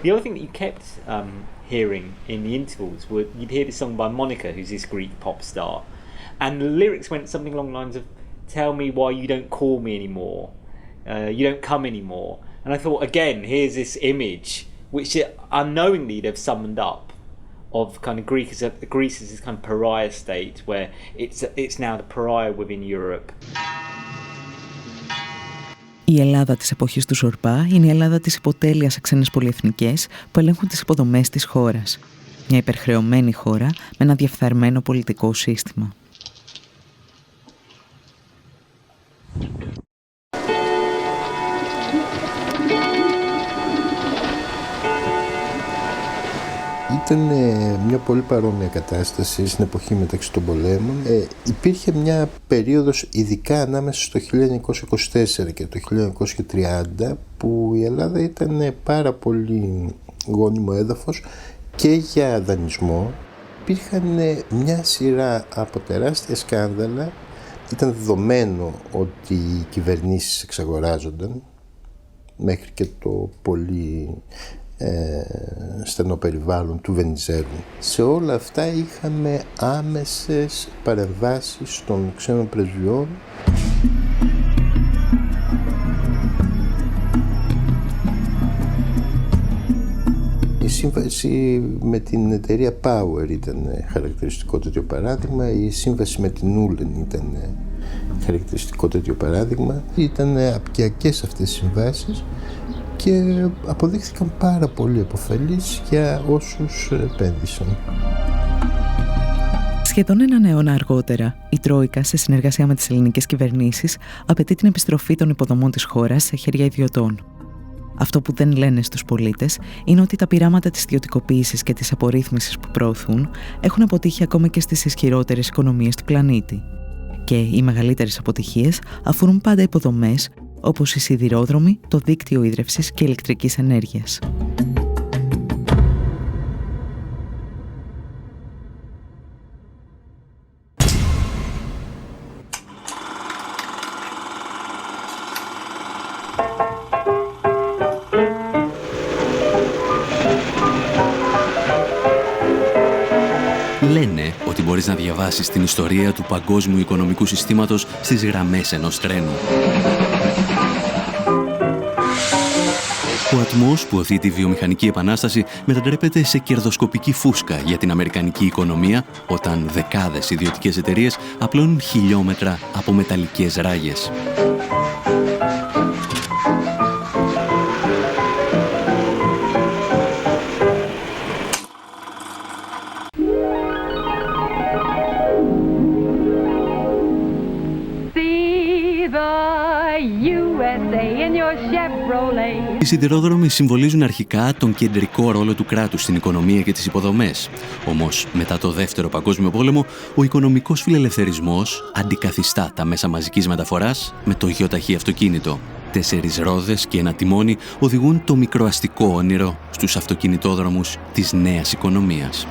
The other thing that you kept hearing in the intervals were you'd hear this song by Monica, who's this Greek pop star, and the lyrics went something along the lines of "Tell me why you don't call me anymore, you don't come anymore." And I thought, again, here's this image which unknowingly they've summoned up of kind of Greece as this kind of pariah state where it's now the pariah within Europe. Η Ελλάδα της εποχής του Ζορμπά είναι η Ελλάδα της υποτέλειας σε ξένες πολυεθνικές που ελέγχουν τις υποδομές της χώρας. Μια υπερχρεωμένη χώρα με ένα διεφθαρμένο πολιτικό σύστημα. Ήταν μια πολύ παρόμοια κατάσταση στην εποχή μεταξύ των πολέμων. Υπήρχε μια περίοδος ειδικά ανάμεσα στο 1924 και το 1930 που η Ελλάδα ήταν πάρα πολύ γόνιμο έδαφος και για δανεισμό. Υπήρχαν μια σειρά από τεράστια σκάνδαλα. Ήταν δεδομένο ότι οι κυβερνήσεις εξαγοράζονταν μέχρι και το πολύ στενό περιβάλλον του Βενιζέλου. Σε όλα αυτά είχαμε άμεσες παρεμβάσεις των ξένων πρεσβειών. Η σύμβαση με την εταιρεία Power ήταν χαρακτηριστικό τέτοιο παράδειγμα, η σύμβαση με την Ούλεν ήταν χαρακτηριστικό τέτοιο παράδειγμα. Ήταν απικιακές αυτές οι συμβάσεις και αποδείχθηκαν πάρα πολύ επωφελείς για όσους επένδυσαν. Σχεδόν έναν αιώνα αργότερα, η Τρόικα, σε συνεργασία με τις ελληνικές κυβερνήσεις, απαιτεί την επιστροφή των υποδομών της χώρας σε χέρια ιδιωτών. Αυτό που δεν λένε στους πολίτες είναι ότι τα πειράματα της ιδιωτικοποίησης και της απορρίθμισης που προωθούν έχουν αποτύχει ακόμα και στις ισχυρότερες οικονομίες του πλανήτη. Και οι μεγαλύτερες αποτυχίες αφορούν πάντα υποδομές όπως οι σιδηρόδρομοι, το δίκτυο ίδρευσης και ηλεκτρικής ενέργειας. Λένε ότι μπορείς να διαβάσεις την ιστορία του παγκόσμιου οικονομικού συστήματος στις γραμμές ενός τρένου. Ο ατμός που οθεί τη βιομηχανική επανάσταση μετατρέπεται σε κερδοσκοπική φούσκα για την αμερικανική οικονομία, όταν δεκάδες ιδιωτικές εταιρείες απλώνουν χιλιόμετρα από μεταλλικές ράγες. Οι σιδηρόδρομοι συμβολίζουν αρχικά τον κεντρικό ρόλο του κράτους στην οικονομία και τις υποδομές. Όμως, μετά το Δεύτερο Παγκόσμιο Πόλεμο, ο οικονομικός φιλελευθερισμός αντικαθιστά τα μέσα μαζικής μεταφοράς με το γεωταχή αυτοκίνητο. 4 ρόδες και ένα τιμόνι οδηγούν το μικροαστικό όνειρο στους αυτοκινητόδρομους της νέας οικονομίας.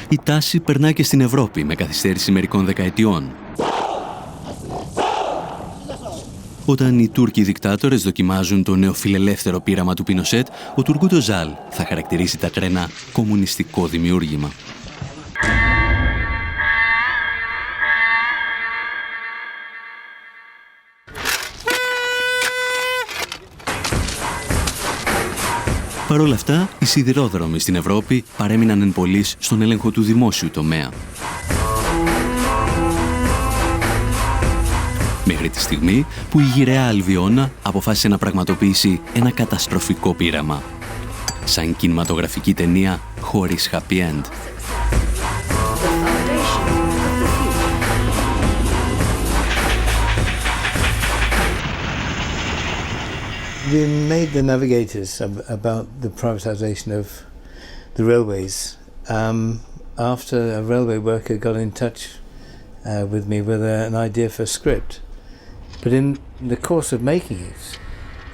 Η τάση περνά και στην Ευρώπη με καθυστέρηση μερικών δεκαετιών. Όταν οι Τούρκοι δικτάτορες δοκιμάζουν το νεοφιλελεύθερο πείραμα του Πινοσέτ, ο Τουργκούτ Οσάλ θα χαρακτηρίσει τα τρένα κομμουνιστικό δημιούργημα. Παρ' όλα αυτά, οι σιδηρόδρομοι στην Ευρώπη παρέμειναν εν πολλοίς στον έλεγχο του δημόσιου τομέα. Μέχρι τη στιγμή που η γυραιά Αλβιώνα αποφάσισε να πραγματοποιήσει ένα καταστροφικό πείραμα. Σαν κινηματογραφική ταινία χωρίς happy end. We made the navigators about the privatization of the railways after a railway worker got in touch with me with an idea for a script. But in the course of making it,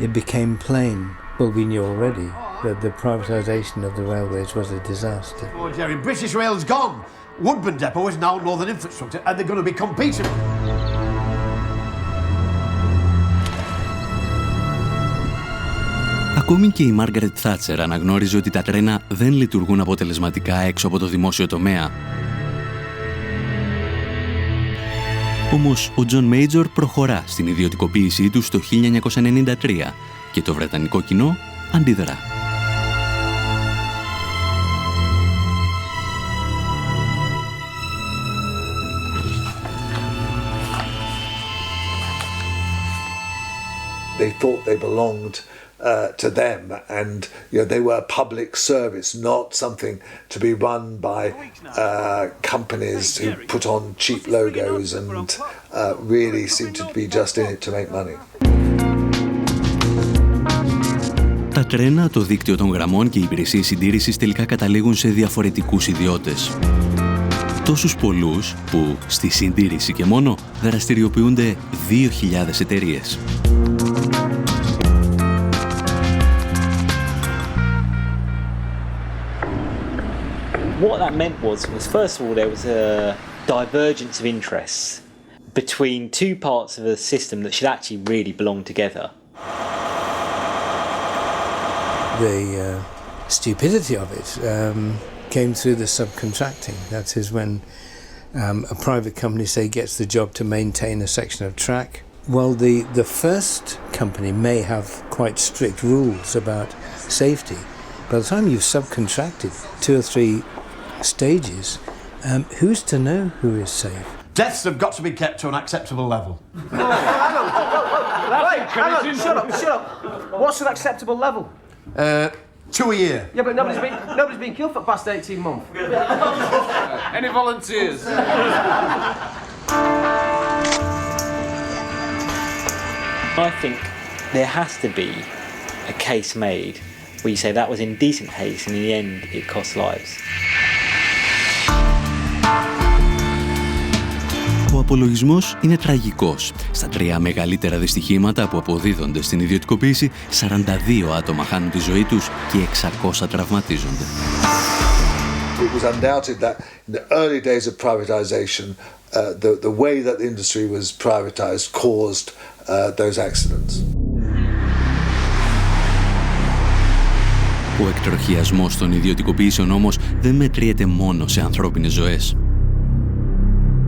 it became plain, well, we knew already, that the privatisation of the railways was a disaster. Oh, Jerry, British Rail's gone. Woodburn Depot is now Northern Infrastructure, and they're going to be competing. Ακόμη και η Μάργαρετ Θάτσερ αναγνώριζε ότι τα τρένα δεν λειτουργούν αποτελεσματικά έξω από το δημόσιο τομέα. Όμως ο Τζον Μέιτζορ προχωρά στην ιδιωτικοποίησή του το 1993 και το βρετανικό κοινό αντιδρά. They thought they belonged to them, and they were a public service, not something to be run by companies who put on cheap logos and really seem to be just in it to make money. Τα τρένα, το δίκτυο των γραμμών και οι υπηρεσίες συντήρησης τελικά καταλήγουν σε διαφορετικούς ιδιώτες. Τόσους πολλούς που στη συντήρηση και μόνο δραστηριοποιούνται 2.000 εταιρείες. What that meant was first of all, there was a divergence of interests between two parts of a system that should actually really belong together. The stupidity of it came through the subcontracting. That is when a private company, say, gets the job to maintain a section of track. Well, the first company may have quite strict rules about safety. By the time you've subcontracted 2 or 3 stages, who's to know who is safe? Deaths have got to be kept to an acceptable level. Shut up. What's an acceptable level? 2 a year. Yeah, but nobody's been killed for the past 18 months. Any volunteers? I think there has to be a case made where you say that was indecent haste and in the end it cost lives. Ο απολογισμός είναι τραγικός. Στα 3 μεγαλύτερα δυστυχήματα που αποδίδονται στην ιδιωτικοποίηση, 42 άτομα χάνουν τη ζωή τους και 600 τραυματίζονται. It was undoubted that in the early days of privatization, the way that the industry was privatized caused those accidents. Ο εκτροχιασμός των ιδιωτικοποιήσεων όμως δεν μετριέται μόνο σε ανθρώπινες ζωές.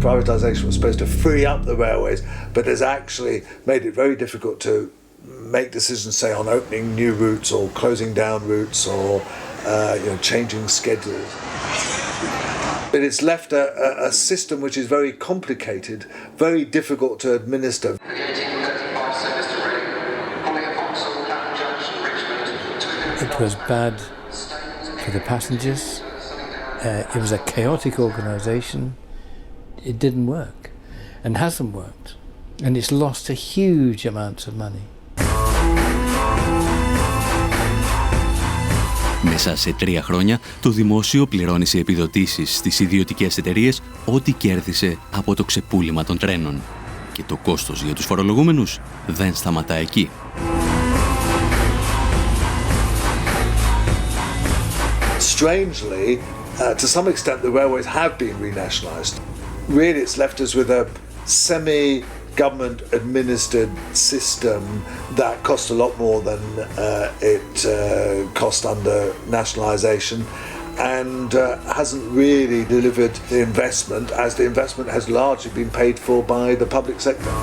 Privatisation was supposed to free up the railways, but has actually made it very difficult to make decisions, say, on opening new routes or closing down routes or changing schedules. But it's left a system which is very complicated, very difficult to administer. It was bad for the passengers. It was a chaotic organisation. It didn't work and hasn't worked. And it's lost a huge amount of money. Μέσα σε 3 χρόνια, το δημόσιο πληρώνει σε επιδοτήσεις στις ιδιωτικές εταιρείες ό,τι κέρδισε από το ξεπούλημα των τρένων. Και το κόστος για τους φορολογούμενους δεν σταματά εκεί. Strangely, to some extent, the railways have been renationalised. Really, it's left us with a semi-government administered system that cost a lot more than it cost under nationalisation and hasn't really delivered the investment, as the investment has largely been paid for by the public sector.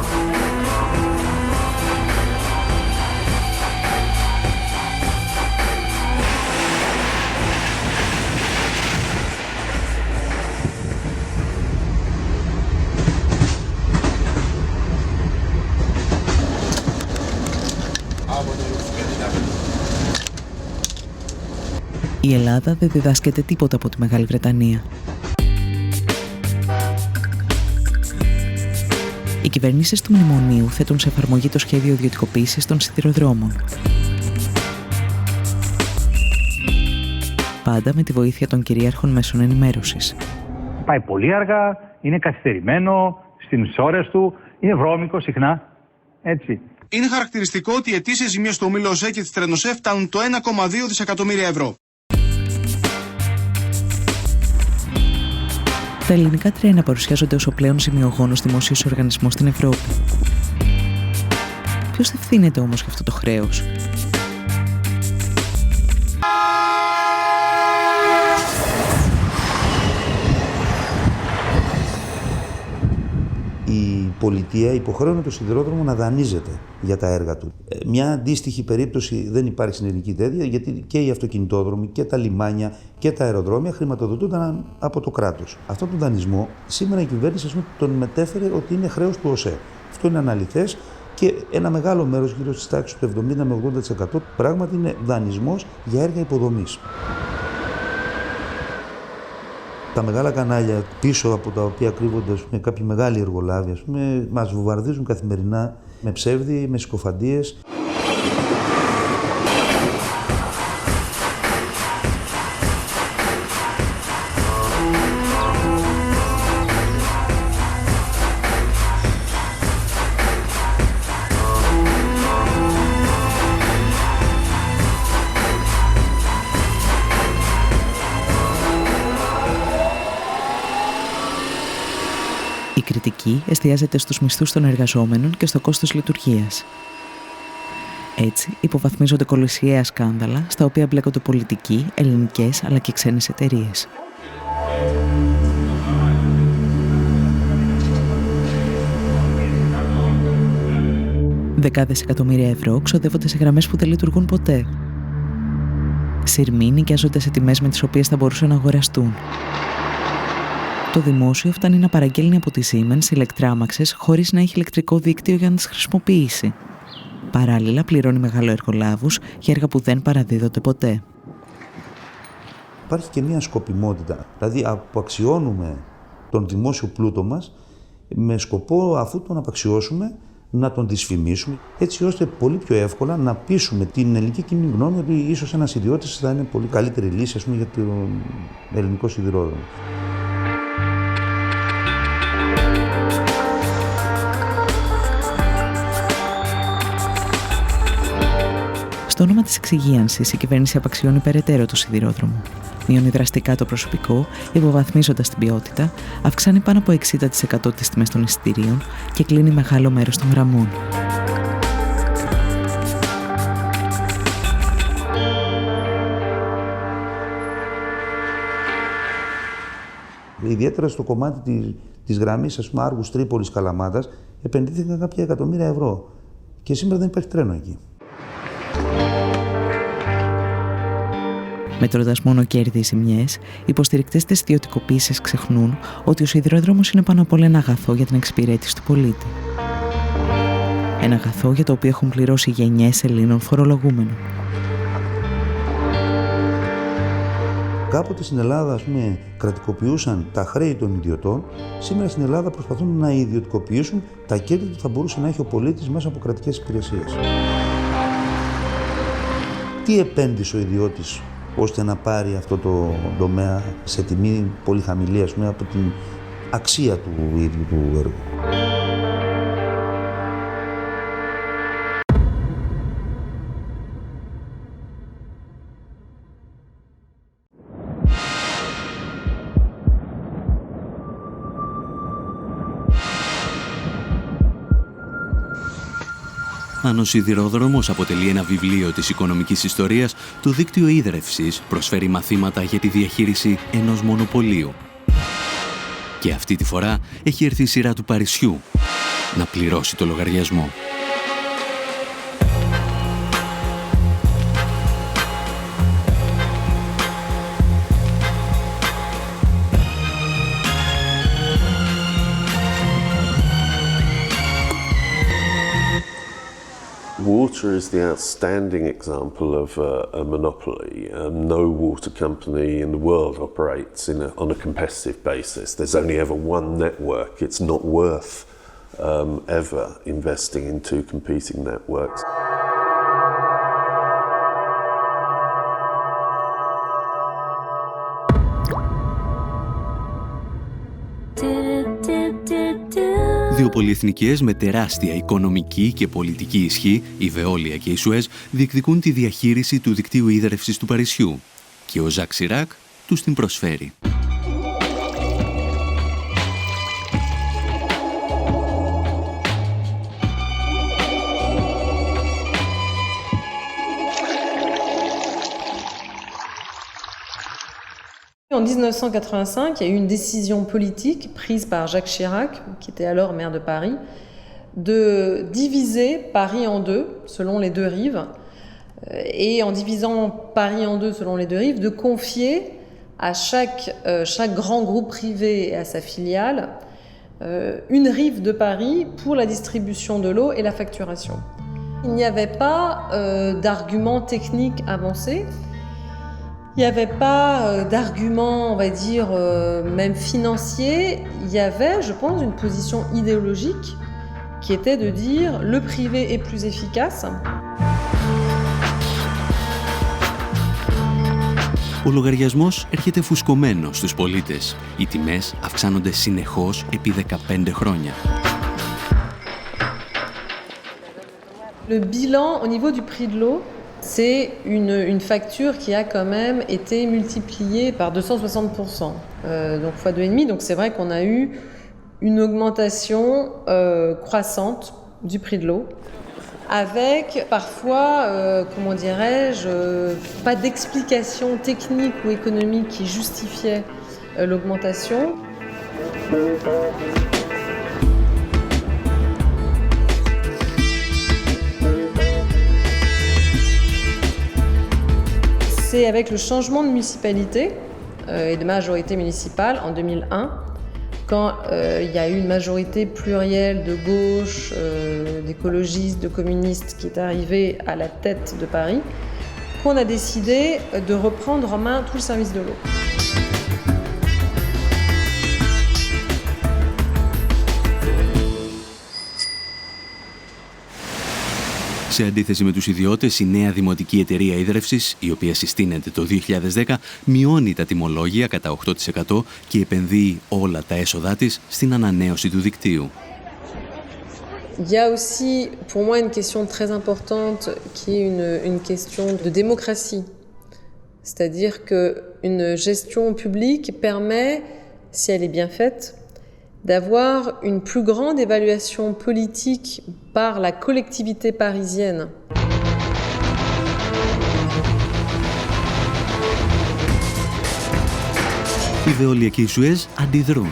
Η Ελλάδα δεν διδάσκεται τίποτα από τη Μεγάλη Βρετανία. Οι κυβερνήσεις του Μνημονίου θέτουν σε εφαρμογή το σχέδιο ιδιωτικοποίησης των σιδηροδρόμων. Πάντα με τη βοήθεια των κυρίαρχων μέσων ενημέρωσης. Πάει πολύ αργά, είναι καθυστερημένο στις ώρες του, είναι βρώμικο συχνά, έτσι. Είναι χαρακτηριστικό ότι οι αιτήσεις ζημίες του ομίλου ΟΣΕ και της Τρενοσέ φτάνουν το 1,2 δισεκατομμύρια ευρώ. Τα ελληνικά τρένα παρουσιάζονται ως ο πλέον ζημιογόνος δημόσιος οργανισμός στην Ευρώπη. Ποιος ευθύνεται όμως για αυτό το χρέος? Η πολιτεία υποχρέωνε το σιδηρόδρομο να δανείζεται για τα έργα του. Μια αντίστοιχη περίπτωση δεν υπάρχει στην ελληνική τέτοια, γιατί και οι αυτοκινητόδρομοι και τα λιμάνια και τα αεροδρόμια χρηματοδοτούνταν από το κράτος. Αυτόν τον δανεισμό σήμερα η κυβέρνηση τον μετέφερε ότι είναι χρέος του ΟΣΕ. Αυτό είναι αναλυθές και ένα μεγάλο μέρος, γύρω στις τάξεις του 70 με 80%, πράγματι είναι δανεισμός για έργα υποδομής. Τα μεγάλα κανάλια πίσω από τα οποία κρύβονται κάποιοι μεγάλοι εργολάβοι, μας βομβαρδίζουν καθημερινά με ψεύδι, με συκοφαντίες. Η κριτική εστιάζεται στους μισθούς των εργαζόμενων και στο κόστος λειτουργίας. Έτσι, υποβαθμίζονται κολυσιαία σκάνδαλα στα οποία μπλέκονται πολιτικοί, ελληνικές αλλά και ξένες εταιρείες. Δεκάδες εκατομμύρια ευρώ ξοδεύονται σε γραμμές που δεν λειτουργούν ποτέ. Σειρμοί νοικιάζονται σε τιμές με τις οποίες θα μπορούσαν να αγοραστούν. Το δημόσιο φτάνει να παραγγέλνει από τη Siemens ηλεκτράμαξες χωρίς να έχει ηλεκτρικό δίκτυο για να τις χρησιμοποιήσει. Παράλληλα, πληρώνει μεγαλοεργολάβους για έργα που δεν παραδίδονται ποτέ. Υπάρχει και μια σκοπιμότητα, δηλαδή αποαξιώνουμε τον δημόσιο πλούτο μας με σκοπό, αφού τον απαξιώσουμε, να τον δυσφημίσουμε, έτσι ώστε πολύ πιο εύκολα να πείσουμε την ελληνική κοινή γνώμη ότι ίσως ένας ιδιώτης θα είναι πολύ καλύτερη λύση, για τον ελληνικό σιδηρόδρομο. Στο όνομα της εξυγίανσης, η κυβέρνηση απαξιώνει περαιτέρω το σιδηρόδρομο. Μειώνει δραστικά το προσωπικό, υποβαθμίζοντας την ποιότητα, αυξάνει πάνω από 60% τις τιμές των εισιτηρίων και κλείνει μεγάλο μέρος των γραμμών. Ιδιαίτερα στο κομμάτι της γραμμής, ας πούμε, Άργους Τρίπολης Καλαμάτας, επενδύθηκαν κάποια εκατομμύρια ευρώ. Και σήμερα δεν υπάρχει τρένο εκεί. Μετρώντας μόνο κέρδη ή ζημιές, οι υποστηρικτές της ιδιωτικοποίησης ξεχνούν ότι ο σιδηρόδρομος είναι πάνω απ' όλα ένα αγαθό για την εξυπηρέτηση του πολίτη. Ένα αγαθό για το οποίο έχουν πληρώσει γενιές Ελλήνων φορολογούμενων. Κάποτε στην Ελλάδα, ας πούμε, κρατικοποιούσαν τα χρέη των ιδιωτών. Σήμερα στην Ελλάδα προσπαθούν να ιδιωτικοποιήσουν τα κέρδη που θα μπορούσε να έχει ο πολίτης μέσα από κρατικές υπηρεσίες. Τι επένδυσε ο ιδιώτης ώστε να πάρει αυτό το τομέα σε τιμή πολύ χαμηλή, ας πούμε, από την αξία του ίδιου του έργου. Αν ο σιδηρόδρομος αποτελεί ένα βιβλίο της οικονομικής ιστορίας, το δίκτυο ίδρευσης προσφέρει μαθήματα για τη διαχείριση ενός μονοπωλίου. Και αυτή τη φορά έχει έρθει η σειρά του Παρισιού να πληρώσει το λογαριασμό. Water is the outstanding example of a monopoly. No water company in the world operates on a competitive basis. There's only ever one network. It's not worth ever investing in two competing networks. Δύο πολυεθνικές με τεράστια οικονομική και πολιτική ισχύ, η Βεόλια και η Σουέζ, διεκδικούν τη διαχείριση του δικτύου ίδρευσης του Παρισιού και ο Ζακ Σιράκ τους την προσφέρει. En 1985, il y a eu une décision politique prise par Jacques Chirac, qui était alors maire de Paris, de diviser Paris en deux, selon les deux rives, et en divisant Paris en deux selon les deux rives, de confier à chaque grand groupe privé et à sa filiale une rive de Paris pour la distribution de l'eau et la facturation. Il n'y avait pas d'arguments techniques avancés. Il n'y avait pas d'argument, on va dire, même financier. Il y avait, je pense, une position idéologique qui était de dire le privé est plus efficace. Ο λογαριασμός έρχεται φουσκωμένος στους πολίτες. Οι τιμές αυξάνονται συνεχώς επί 15 χρόνια. Le bilan au niveau du prix de l'eau, c'est une facture qui a quand même été multipliée par 260%, donc fois 2,5. Donc c'est vrai qu'on a eu une augmentation croissante du prix de l'eau, avec parfois, comment dirais-je, pas d'explication technique ou économique qui justifiait l'augmentation. C'est avec le changement de municipalité et de majorité municipale en 2001, quand il y a eu une majorité plurielle de gauche, d'écologistes, de communistes qui est arrivée à la tête de Paris, qu'on a décidé de reprendre en main tout le service de l'eau. Σε αντίθεση με τους ιδιώτες, η νέα δημοτική εταιρεία ίδρευσης, η οποία συστήνεται το 2010, μειώνει τα τιμολόγια κατά 8% και επενδύει όλα τα έσοδά της στην ανανέωση του δικτύου. Il y a aussi, pour moi, une question très importante qui est une question de démocratie. C'est-à-dire qu'une gestion publique permet, si elle est bien faite, d'avoir une plus grande évaluation politique par la collectivité parisienne. Η Βεόλια και η Σουέζ αντιδρούν,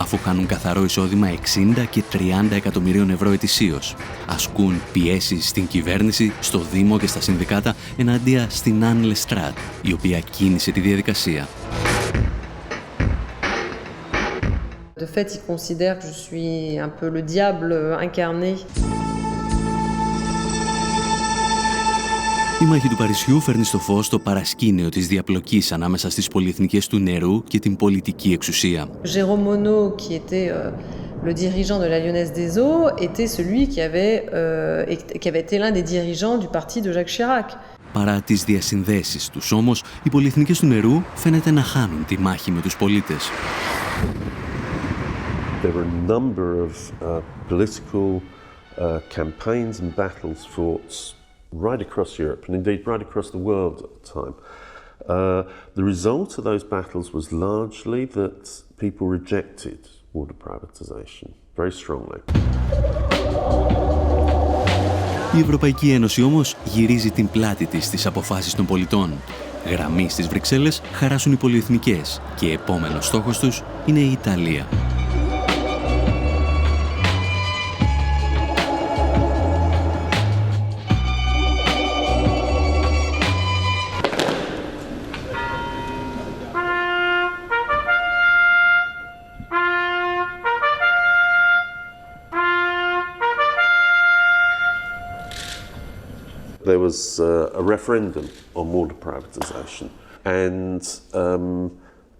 αφού χάνουν καθαρό εισόδημα 60 και 30 εκατομμυρίων ευρώ ετησίως. Ασκούν πιέσεις στην κυβέρνηση, στο Δήμο και στα συνδικάτα εναντία στην Άν Λεστράτ, η οποία κίνησε τη διαδικασία. De fait, ils considèrent que je suis un peu le diable incarné. Η μάχη του Παρισιού φέρνει στο φως το παρασκήνιο της διαπλοκής ανάμεσα στις πολυεθνικές του νερού και την πολιτική εξουσία. Jérôme Monod, qui était le dirigeant de la Lyonnaise des Eaux, était celui qui avait été l'un des dirigeants du parti de Jacques Chirac. Παρά τις διασυνδέσεις τους όμως, οι πολυεθνικές του νερού φαίνεται να χάνουν τη μάχη με τους πολίτες. There were a number of political campaigns and battles fought right across Europe, and indeed right across the world at the time. The result of those battles was largely that people rejected water privatization very strongly. Η Ευρωπαϊκή Ένωση όμως γυρίζει την πλάτη της στις αποφάσεις των πολιτών. Γραμμή στις Βρυξέλλες χαράσουν οι πολυεθνικές και επόμενος στόχος τους είναι η Ιταλία. There was a referendum on water privatisation, and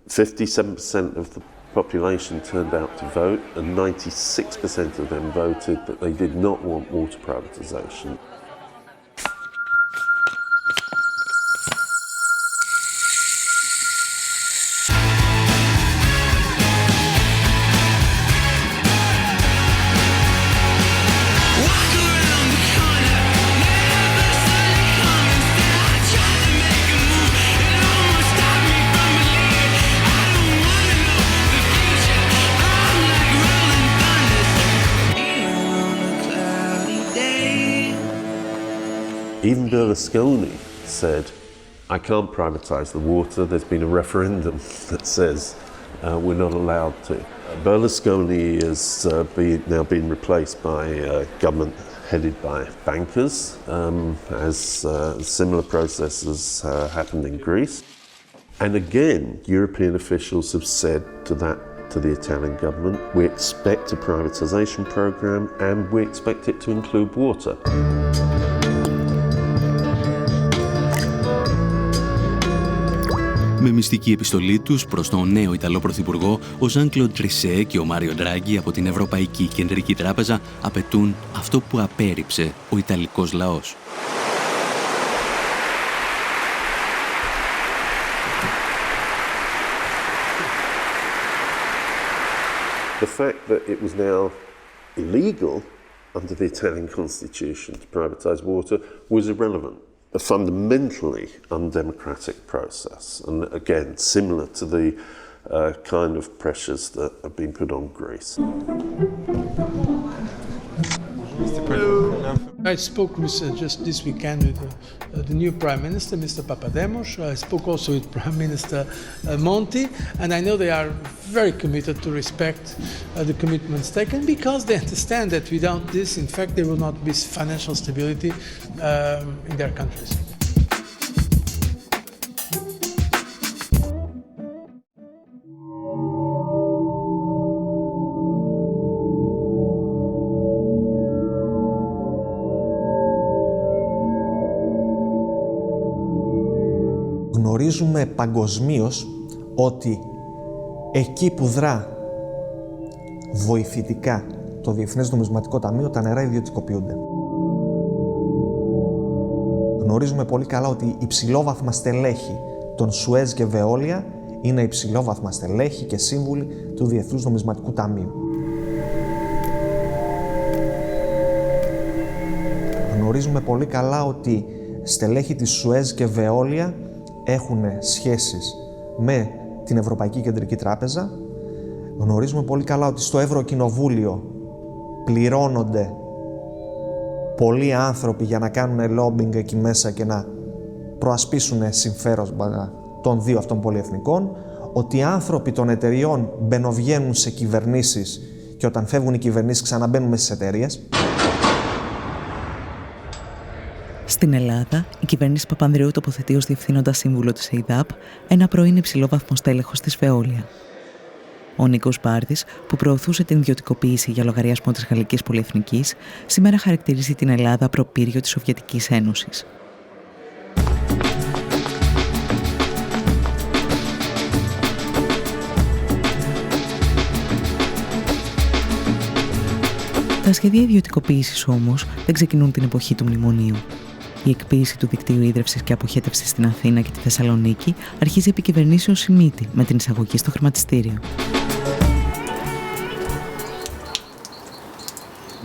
57% of the population turned out to vote, and 96% of them voted that they did not want water privatisation. Even Berlusconi said, I can't privatise the water. There's been a referendum that says we're not allowed to. Berlusconi is now being replaced by a government headed by bankers, as similar processes happened in Greece. And again, European officials have said to the Italian government, we expect a privatisation programme and we expect it to include water. Με μυστική επιστολή τους προς τον νέο Ιταλό Πρωθυπουργό, ο Ζαν-Κλοντ Τρισέ και ο Μάριο Ντράγκι από την Ευρωπαϊκή Κεντρική Τράπεζα απαιτούν αυτό που απέρριψε ο Ιταλικός λαός. The fact that it was now illegal under the Italian constitution to privatise water was irrelevant. A fundamentally undemocratic process, and again similar to the kind of pressures that have been put on Greece. I spoke just this weekend with the new Prime Minister, Mr. Papademos. I spoke also with Prime Minister Monti, and I know they are very committed to respect the commitments taken because they understand that without this, in fact, there will not be financial stability in their countries. Γνωρίζουμε παγκοσμίως ότι εκεί που δρά βοηθητικά το Διεθνές Νομισματικό Ταμείο, τα νερά ιδιωτικοποιούνται. Γνωρίζουμε πολύ καλά ότι υψηλόβαθμα στελέχη των Σουέζ και Βεόλια είναι υψηλόβαθμα στελέχη και σύμβουλοι του Διεθνούς Νομισματικού Ταμείου. Γνωρίζουμε πολύ καλά ότι στελέχη της Σουέζ και Βεόλια έχουν σχέσεις με την Ευρωπαϊκή Κεντρική Τράπεζα. Γνωρίζουμε πολύ καλά ότι στο Ευρωκοινοβούλιο πληρώνονται πολλοί άνθρωποι για να κάνουν lobbying εκεί μέσα και να προασπίσουν συμφέροντα των δύο αυτών πολυεθνικών. ότι οι άνθρωποι των εταιριών μπαινοβγαίνουν σε κυβερνήσεις και όταν φεύγουν οι κυβερνήσεις ξαναμπαίνουν μέσα στις εταιρείες. Στην Ελλάδα, η κυβέρνηση Παπανδρέου τοποθετεί ως διευθύνοντα σύμβουλο της ΕΙΔΑΠ ένα πρώην υψηλόβαθμο στέλεχος της Veolia. Ο Νίκος Μπάρδης, που προωθούσε την ιδιωτικοποίηση για λογαριασμό της Γαλλικής Πολυεθνικής, σήμερα χαρακτηρίζει την Ελλάδα προπύργιο της Σοβιετικής Ένωσης. Τα σχέδια ιδιωτικοποίησης όμως δεν ξεκινούν την εποχή του μνημονίου. Η εκποίηση του δικτύου ίδρευσης και αποχέτευσης στην Αθήνα και τη Θεσσαλονίκη αρχίζει επί κυβερνήσεως Σιμίτη με την εισαγωγή στο χρηματιστήριο.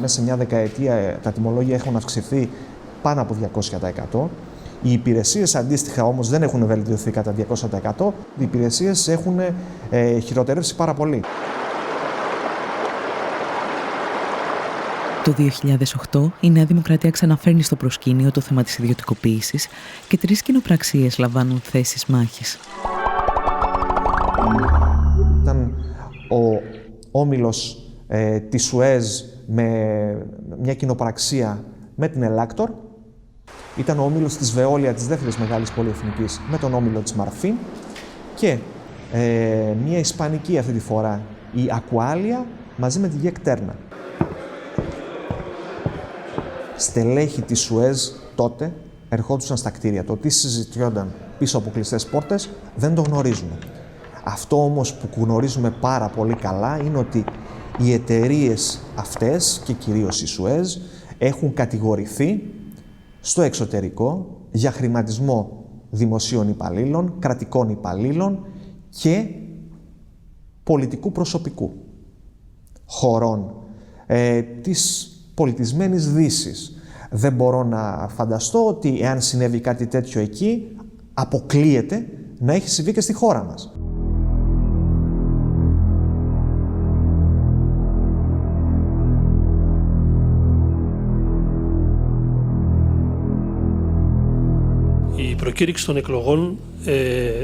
Μέσα σε μια δεκαετία τα τιμολόγια έχουν αυξηθεί πάνω από 200%. Οι υπηρεσίες αντίστοιχα όμως δεν έχουν βελτιωθεί κατά 200%. Οι υπηρεσίες έχουν χειροτερεύσει πάρα πολύ. Το 2008 η Νέα Δημοκρατία ξαναφέρνει στο προσκήνιο το θέμα της ιδιωτικοποίησης και 3 κοινοπραξίες λαμβάνουν θέσεις μάχης. Ήταν ο όμιλος της Σουέζ με μια κοινοπραξία με την Ελάκτορ. Ήταν ο όμιλος της Veolia, της δεύτερης μεγάλης πολυεθνικής, με τον όμιλο της Μαρφίν. Και μια ισπανική αυτή τη φορά, η Aqualia, μαζί με τη Γεκτέρνα. Στελέχη της Σουέζ τότε ερχόντουσαν στα κτίρια. Το τι συζητιόνταν πίσω από κλειστές πόρτες δεν το γνωρίζουμε. Αυτό όμως που γνωρίζουμε πάρα πολύ καλά είναι ότι οι εταιρείες αυτές και κυρίως η Σουέζ έχουν κατηγορηθεί στο εξωτερικό για χρηματισμό δημοσίων υπαλλήλων, κρατικών υπαλλήλων και πολιτικού προσωπικού χωρών της πολιτισμένης Δύσης. Δεν μπορώ να φανταστώ ότι εάν συνέβη κάτι τέτοιο εκεί, αποκλείεται να έχει συμβεί και στη χώρα μας. Η προκήρυξη των εκλογών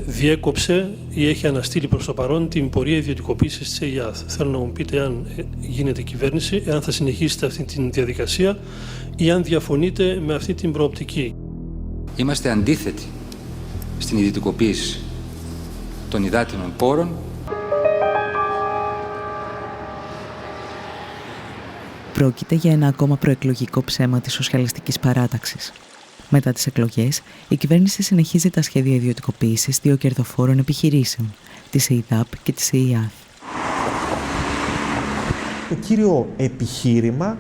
διέκοψε ή έχει αναστείλει προς το παρόν την πορεία ιδιωτικοποίησης της ΕΙΑΘ. Θέλω να μου πείτε αν γίνεται κυβέρνηση, αν θα συνεχίσετε αυτή τη διαδικασία ή αν διαφωνείτε με αυτή την προοπτική. Είμαστε αντίθετοι στην ιδιωτικοποίηση των υδάτινων πόρων. Πρόκειται για ένα ακόμα προεκλογικό ψέμα της σοσιαλιστικής παράταξης. Μετά τις εκλογές, η κυβέρνηση συνεχίζει τα σχέδια ιδιωτικοποίησης 2 κερδοφόρων επιχειρήσεων, της ΕΙΔΑΠ και της ΕΙΑΘ. Το κύριο επιχείρημα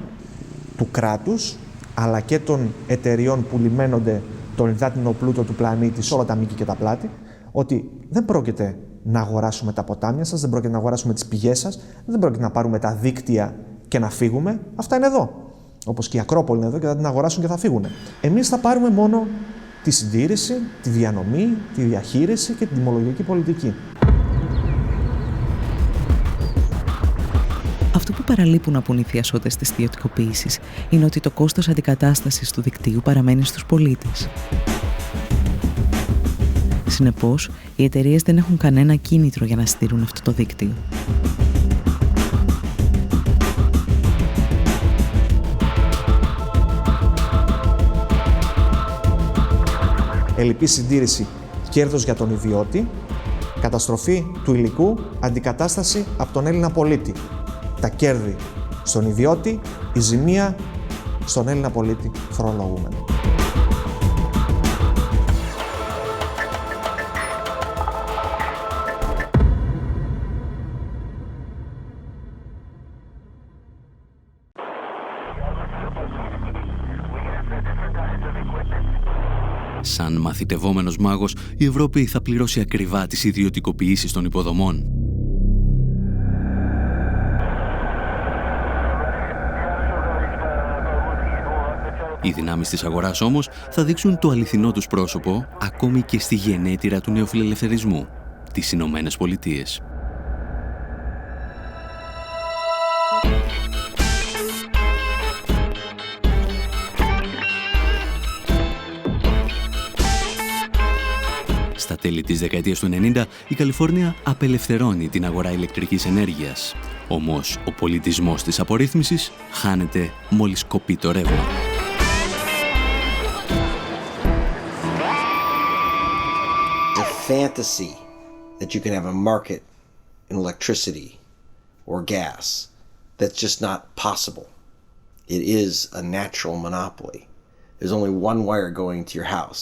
του κράτους, αλλά και των εταιριών που λιμένονται τον υδάτινο πλούτο του πλανήτη σε όλα τα μήκη και τα πλάτη, ότι δεν πρόκειται να αγοράσουμε τα ποτάμια σας, δεν πρόκειται να αγοράσουμε τις πηγές σας, δεν πρόκειται να πάρουμε τα δίκτυα και να φύγουμε. Αυτά είναι εδώ. Όπως και η Ακρόπολη είναι εδώ και θα την αγοράσουν και θα φύγουν. Εμείς θα πάρουμε μόνο τη συντήρηση, τη διανομή, τη διαχείριση και την τιμολογική πολιτική. Αυτό που παραλείπουν να πουν οι θειασότες της ιδιωτικοποίησης είναι ότι το κόστος αντικατάστασης του δικτύου παραμένει στους πολίτες. Συνεπώς, οι εταιρείες δεν έχουν κανένα κίνητρο για να στηρούν αυτό το δίκτυο. Ελλειπή συντήρηση, κέρδος για τον ιδιώτη, καταστροφή του υλικού, αντικατάσταση από τον Έλληνα πολίτη. Τα κέρδη στον ιδιώτη, η ζημία στον Έλληνα πολίτη φορολογούμενο. Σαν μαθητευόμενος μάγος, η Ευρώπη θα πληρώσει ακριβά τις ιδιωτικοποιήσεις των υποδομών. Οι δυνάμεις της αγοράς όμως θα δείξουν το αληθινό τους πρόσωπο ακόμη και στη γενέτειρα του νεοφιλελευθερισμού, τις Ηνωμένες Πολιτείες. Στα τέλη της δεκαετίας του 90, η Καλιφόρνια απελευθερώνει την αγορά ηλεκτρικής ενέργειας. Όμως, ο πολιτισμός της απορρίθμισης χάνεται μόλις κοπεί το ρεύμα. The fantasy that you can have a market in electricity or gas, that's just not possible. It is a natural monopoly. There's only one wire going to your house.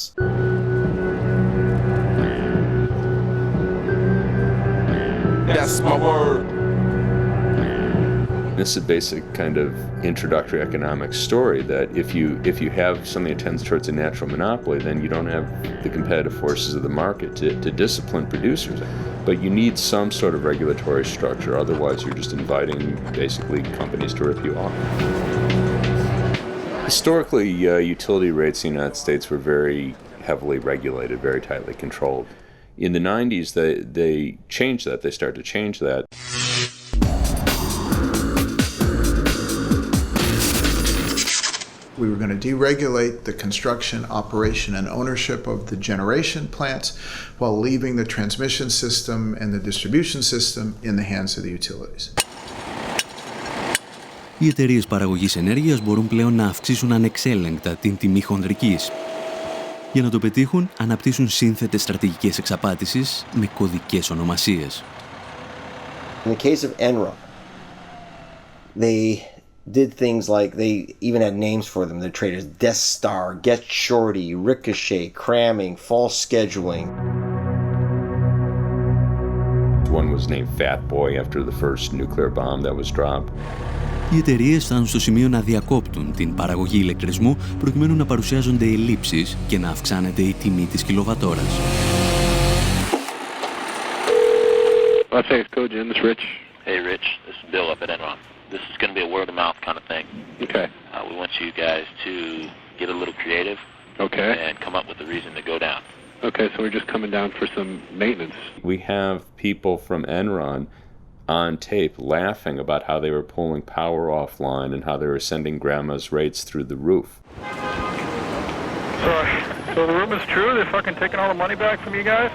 That's my word. It's a basic kind of introductory economic story that if you have something that tends towards a natural monopoly, then you don't have the competitive forces of the market to discipline producers. But you need some sort of regulatory structure, otherwise you're just inviting basically companies to rip you off. Historically, utility rates in the United States were very heavily regulated, very tightly controlled. In the 90s, they changed that. They started to change that. We were going to deregulate the construction, operation, and ownership of the generation plants while leaving the transmission system and the distribution system in the hands of the utilities. Οι εταιρείες παραγωγής ενέργειας μπορούν πλέον να αυξήσουν ανεξέλεγκτα την τιμή χονδρικής. Για να το πετύχουν, αναπτύσσουν σύνθετες στρατηγικές εξαπάτησης με κωδικές ονομασίες. In the case of Enron, they did things like they even had names for them. Their traders: Death Star, Get Shorty, Ricochet, Cramming, False Scheduling. One was named Fat Boy after the first nuclear bomb that was dropped. Οι εταιρείες φτάνουν στο σημείο να διακόπτουν την παραγωγή ηλεκτρισμού προκειμένου να παρουσιάζονται ελλείψεις και να αυξάνεται η τιμή της κιλοβατόρας. Las Vegas Cogen, this is Rich. Hey Rich, this is Bill up at Enron. This is going to be a word-of-mouth kind of thing. Okay. We want you guys to get a little creative. Okay. And come up with a reason to go down. Okay, so we're just coming down for some maintenance. We have people from Enron on tape laughing about how they were pulling power offline and how they were sending grandma's rates through the roof. So the rumor's true? They're fucking taking all the money back from you guys?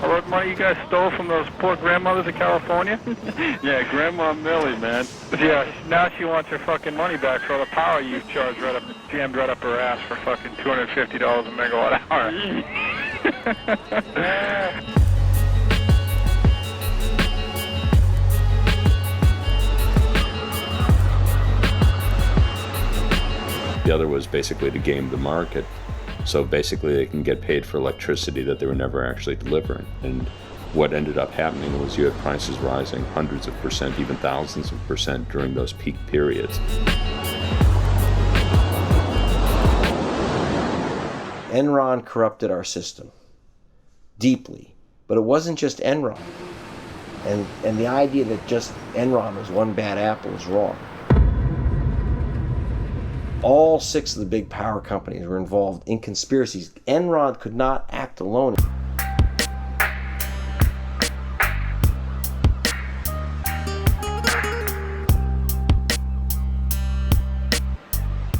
All the money you guys stole from those poor grandmothers in California? Yeah, Grandma Millie, man. Yeah, now she wants her fucking money back for all the power you charged jammed right up her ass for fucking $250 a megawatt hour. The other was basically to game the market. So basically they can get paid for electricity that they were never actually delivering. And what ended up happening was you had prices rising hundreds of percent, even thousands of percent during those peak periods. Enron corrupted our system deeply, but it wasn't just Enron. And the idea that just Enron was one bad apple is wrong. All 6 of the big power companies were involved in conspiracies. Enron could not act alone.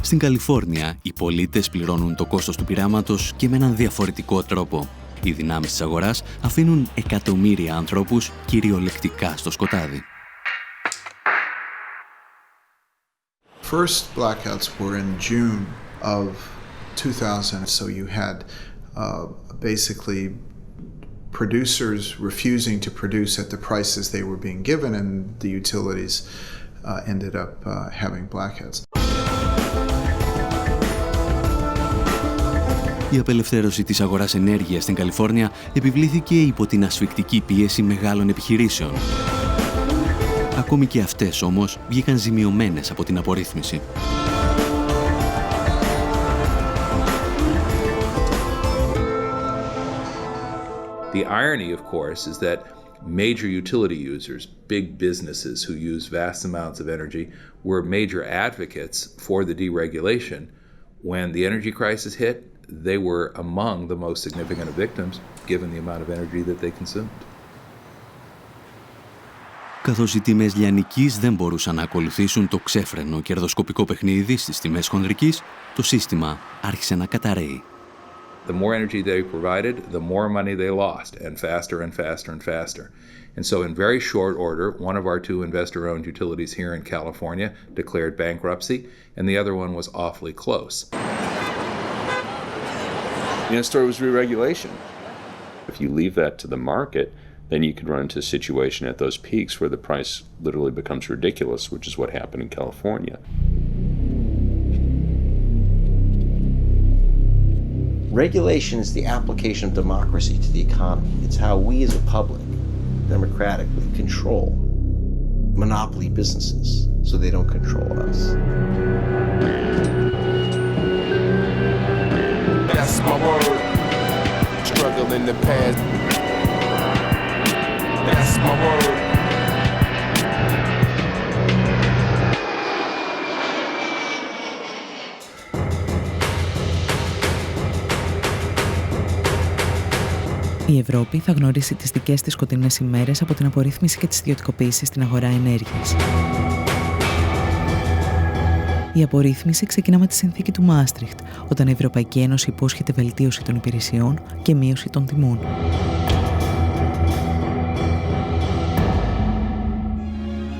Στην Καλιφόρνια, οι πολίτες πληρώνουν το κόστος του πειράματος και με έναν διαφορετικό τρόπο. Οι δυνάμεις της αγοράς αφήνουν εκατομμύρια ανθρώπους κυριολεκτικά στο σκοτάδι. First blackouts were in June of 2000, so you had basically producers refusing to produce at the prices they were being given, and the utilities ended up having blackouts. Η απελευθέρωση της αγοράς ενέργειας στην Καλιφόρνια επιβλήθηκε υπό την ασφικτική πίεση μεγάλων επιχειρήσεων. Ακόμη και αυτές όμως βγήκαν ζημιωμένες από την απορρίθμιση. The irony, of course, is that major utility users, big businesses who use vast amounts of energy, were major advocates for the deregulation. When the energy crisis hit, they were among the most significant victims, given the amount of energy that they consumed. Καθώς οι τιμές λιανικής δεν μπορούσαν να ακολουθήσουν το ξέφρενο κερδοσκοπικό παιχνίδι στις τιμές χονδρικής, το σύστημα άρχισε να καταρρέει. The more energy they provided, the more money they lost, and faster and faster and faster. And so in very short order, one of our two investor-owned utilities here in California declared bankruptcy, and the other one was awfully close. The end story was re-regulation. If you leave that to the market, then you can run into a situation at those peaks where the price literally becomes ridiculous, which is what happened in California. Regulation is the application of democracy to the economy. It's how we as a public democratically control monopoly businesses so they don't control us. That's my word. Struggle in the past. That's my word. Η Ευρώπη θα γνωρίσει τις δικές της σκοτεινές ημέρες από την απορρίθμιση και τις ιδιωτικοποίησεις στην αγορά ενέργειας. Η απορρίθμιση ξεκινά με τη συνθήκη του Μάστριχτ, όταν η Ευρωπαϊκή Ένωση υπόσχεται βελτίωση των υπηρεσιών και μείωση των τιμών.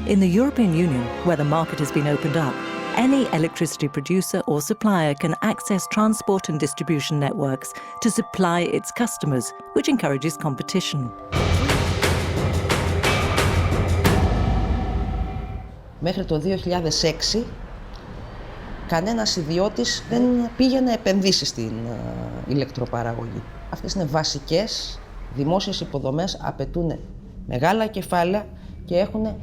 In the European Union, where the market has been opened up, any electricity producer or supplier can access transport and distribution networks to supply its customers, which encourages competition. Μέχρι το 2006, κανένας ιδιώτης δεν πήγε να επενδύσει στην ηλεκτροπαραγωγή. Αυτές είναι βασικές δημόσιες υποδομές, απαιτούν μεγάλα κεφάλαια και έχουν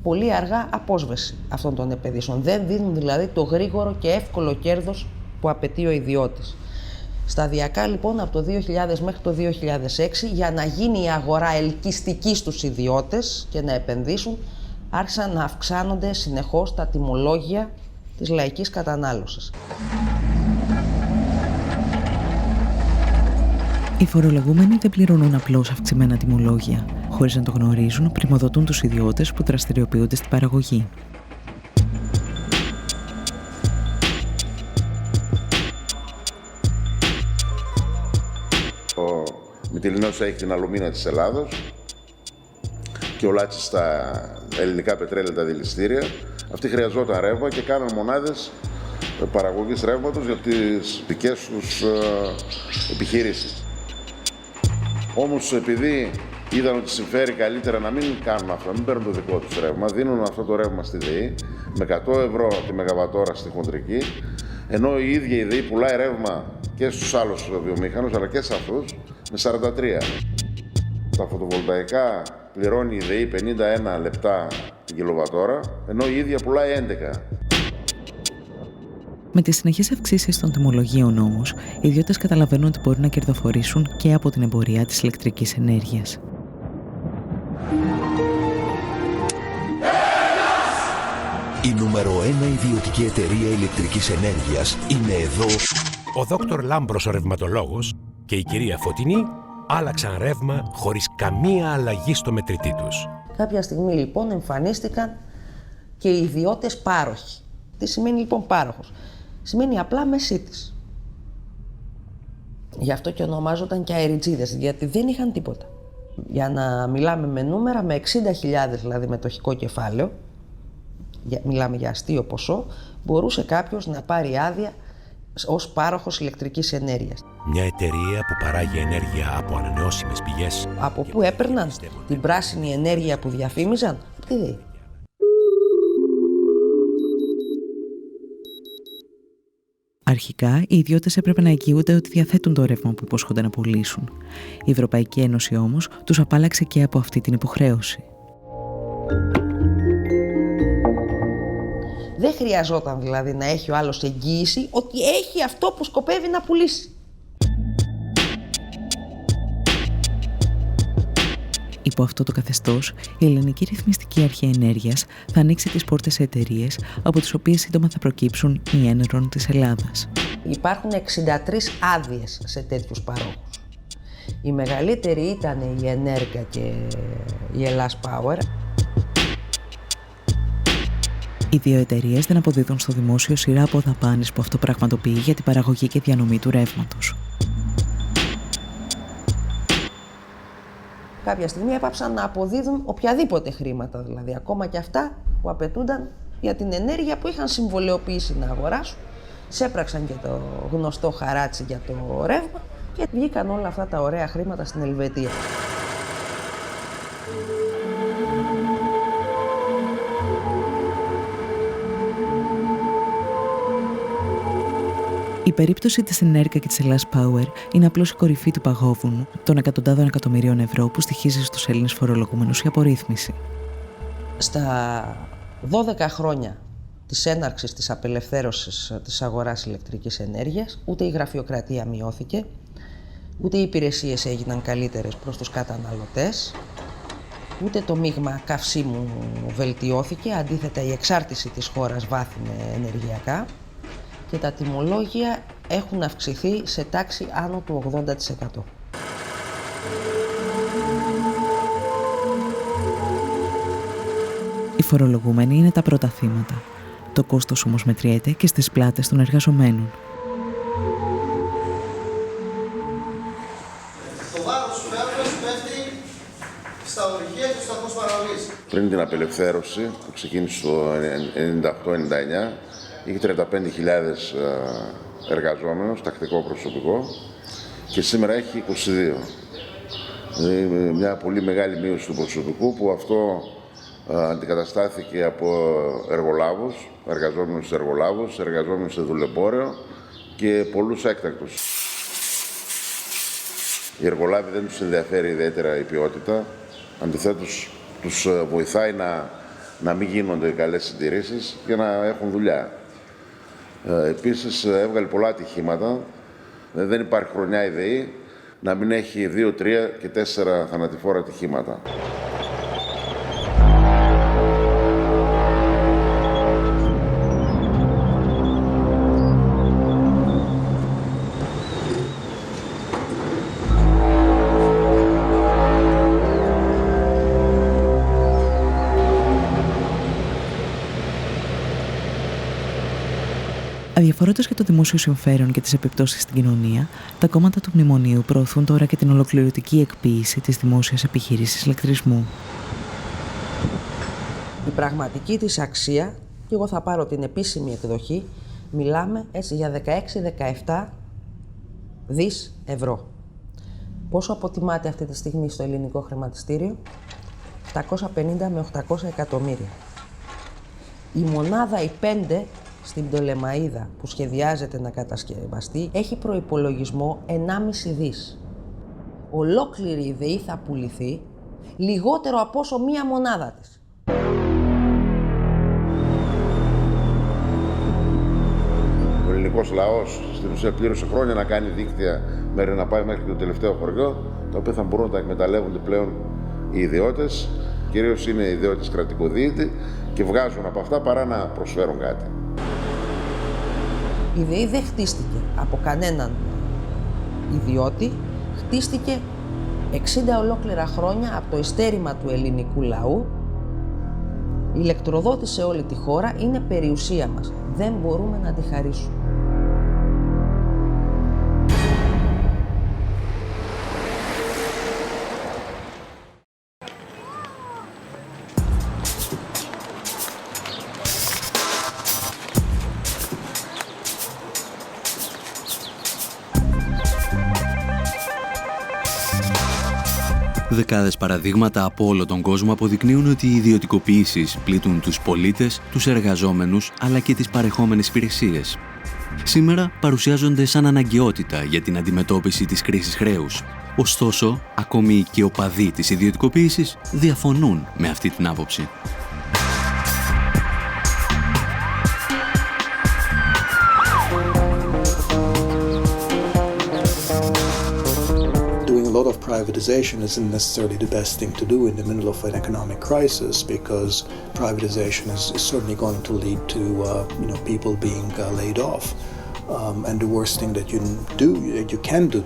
πολύ αργά απόσβεση αυτών των επενδύσεων. Δεν δίνουν δηλαδή το γρήγορο και εύκολο κέρδος που απαιτεί ο ιδιώτης. Σταδιακά λοιπόν από το 2000 μέχρι το 2006, για να γίνει η αγορά ελκυστική στους ιδιώτες και να επενδύσουν, άρχισαν να αυξάνονται συνεχώς τα τιμολόγια της λαϊκής κατανάλωσης. Οι φορολογούμενοι δεν πληρώνουν απλώς αυξημένα τιμολόγια. Χωρίς να το γνωρίζουν, πριμοδοτούν τους ιδιώτες που δραστηριοποιούνται στην παραγωγή. Ο Μυτιληνός έχει την αλουμίνα της Ελλάδος και ο Λάτσης στα ελληνικά πετρέλαια, τα δηληστήρια. Αυτοί χρειαζόταν ρεύμα και κάναν μονάδες παραγωγής ρεύματος για τις δικές τους επιχειρήσεις. Όμως επειδή είδαν ότι συμφέρει καλύτερα να μην κάνουν αυτό, να μην παίρνουν το δικό τους ρεύμα, δίνουν αυτό το ρεύμα στη ΔΕΗ με 100 ευρώ τη μεγαβατόρα στη χοντρική, ενώ η ίδια η ΔΕΗ πουλάει ρεύμα και στους άλλους βιομήχανους αλλά και σε αυτούς με 43. Τα φωτοβολταϊκά πληρώνει η ΔΕΗ 51 λεπτά την κιλοβατόρα, ενώ η ίδια πουλάει 11. Με τις συνεχείς αυξήσεις των τιμολογίων όμως, οι ιδιώτες καταλαβαίνουν ότι μπορούν να κερδοφορήσουν και από την εμπορία της ηλεκτρικής ενέργειας. Η νούμερο 1 ιδιωτική εταιρεία ηλεκτρικής ενέργειας είναι εδώ. Ο Δόκτωρ Λάμπρος ο ρευματολόγος και η κυρία Φωτεινή άλλαξαν ρεύμα χωρίς καμία αλλαγή στο μετρητή τους. Κάποια στιγμή λοιπόν εμφανίστηκαν και οι ιδιώτες πάροχοι. Τι σημαίνει λοιπόν πάροχος? Σημαίνει απλά μεσίτης. Γι' αυτό και ονομάζονταν και αεριτζίδες, γιατί δεν είχαν τίποτα. Για να μιλάμε με νούμερα, με 60.000 δηλαδή μετοχικό κεφάλαιο, μιλάμε για αστείο ποσό, μπορούσε κάποιος να πάρει άδεια ως πάροχος ηλεκτρικής ενέργειας. Μια εταιρεία που παράγει ενέργεια από ανανεώσιμες πηγές. Από πού έπαιρναν την πράσινη ενέργεια που διαφήμιζαν? Από τη ΔΕΗ. Αρχικά, οι ιδιώτες έπρεπε να εγγυούνται ότι διαθέτουν το ρεύμα που υπόσχονται να πουλήσουν. Η Ευρωπαϊκή Ένωση όμως τους απάλλαξε και από αυτή την υποχρέωση. Δεν χρειαζόταν δηλαδή να έχει ο άλλος εγγύηση ότι έχει αυτό που σκοπεύει να πουλήσει. Υπό αυτό το καθεστώς, η Ελληνική Ρυθμιστική Αρχή Ενέργειας θα ανοίξει τις πόρτες σε εταιρείες από τις οποίες σύντομα θα προκύψουν οι Enron της Ελλάδας. Υπάρχουν 63 άδειες σε τέτοιους παρόχους. Η μεγαλύτερη ήταν η Ενέργεια και η Ελλάς Power. Οι δύο εταιρείες δεν αποδίδουν στο δημόσιο σειρά από δαπάνες που αυτό πραγματοποιεί για την παραγωγή και διανομή του ρεύματος. κάποια στιγμή έπαψαν να αποδίδουν οποιαδήποτε χρήματα, δηλαδή ακόμα και αυτά που απαιτούνταν για την ενέργεια που είχαν συμβολαιοποιήσει να αγοράσουν. Σέπραξαν και το γνωστό χαράτσι για το ρεύμα και βγήκαν όλα αυτά τα ωραία χρήματα στην Ελβετία. Η περίπτωση της Ενέρκα και της Ελλάς Power είναι απλώς η κορυφή του παγόβουνου των εκατοντάδων εκατομμυρίων ευρώ που στοιχίζει στους Έλληνες φορολογούμενους η απορρίθμιση. Στα 12 χρόνια της έναρξης της απελευθέρωσης της αγοράς ηλεκτρικής ενέργειας, ούτε η γραφειοκρατία μειώθηκε, ούτε οι υπηρεσίες έγιναν καλύτερες προς τους καταναλωτές, ούτε το μείγμα καυσίμου βελτιώθηκε, αντίθετα η εξάρτηση της χώρας βάθινε ενεργειακά και τα τιμολόγια έχουν αυξηθεί σε τάξη άνω του 80%. Οι φορολογούμενοι είναι τα πρώτα θύματα. Το κόστος όμως μετριέται και στις πλάτες των εργαζομένων. Το βάρος του κράτους πέφτει στα ορυχεία και στους σταθμούς παραγωγής. Πριν την απελευθέρωση που ξεκίνησε το 98-99, είχε 35.000 εργαζόμενους, τακτικό προσωπικό, και σήμερα έχει 22. Δηλαδή μια πολύ μεγάλη μείωση του προσωπικού που αυτό αντικαταστάθηκε από εργολάβους, εργαζόμενους εργολάβους, εργαζόμενους σε δουλεμπόριο και πολλούς έκτακτους. Οι εργολάβοι δεν τους ενδιαφέρει ιδιαίτερα η ποιότητα, αντιθέτως τους βοηθάει να μην γίνονται καλές συντηρήσεις και να έχουν δουλειά. Επίσης έβγαλε πολλά ατυχήματα, δεν υπάρχει χρονιά η ΔΕΗ να μην έχει 2, 3 και 4 θανατηφόρα ατυχήματα. Αδιαφορώντας για το δημόσιο συμφέρον και τις επιπτώσεις στην κοινωνία, τα κόμματα του Μνημονίου προωθούν τώρα και την ολοκληρωτική εκποίηση της δημόσιας επιχείρησης ηλεκτρισμού. Η πραγματική της αξία, και εγώ θα πάρω την επίσημη εκδοχή, μιλάμε έτσι για 16-17 δις ευρώ. Πόσο αποτιμάται αυτή τη στιγμή στο ελληνικό χρηματιστήριο? 750 με 800 εκατομμύρια. Η μονάδα, η 5, στην Πτολεμαΐδα που σχεδιάζεται να κατασκευαστεί, έχει προϋπολογισμό 1,5 δις. Ολόκληρη η ΔΕΗ θα πουληθεί λιγότερο από όσο μία μονάδα της. Ο ελληνικός λαός στην ουσία πλήρωσε χρόνια να κάνει δίκτυα μέχρι να πάει μέχρι το τελευταίο χωριό, τα οποία θα μπορούν να τα εκμεταλλεύονται πλέον οι ιδιώτες, κυρίως είναι οι ιδιώτες κρατικοδίαιτοι, και βγάζουν από αυτά παρά να προσφέρουν κάτι. Η ΔΕΗ δεν χτίστηκε από κανέναν ιδιώτη, χτίστηκε 60 ολόκληρα χρόνια από το ειστέρημα του ελληνικού λαού. Η ηλεκτροδότηση σε όλη τη χώρα είναι περιουσία μας. Δεν μπορούμε να τη χαρίσουμε. Δεκάδες παραδείγματα από όλο τον κόσμο αποδεικνύουν ότι οι ιδιωτικοποιήσεις πλήττουν τους πολίτες, τους εργαζόμενους αλλά και τις παρεχόμενες υπηρεσίες. Σήμερα παρουσιάζονται σαν αναγκαιότητα για την αντιμετώπιση της κρίσης χρέους. Ωστόσο, ακόμη και οι οπαδοί της ιδιωτικοποίησης διαφωνούν με αυτή την άποψη. A lot of privatization isn't necessarily the best thing to do in the middle of an economic crisis, because privatization is certainly going to lead to people being laid off. And the worst thing that you can do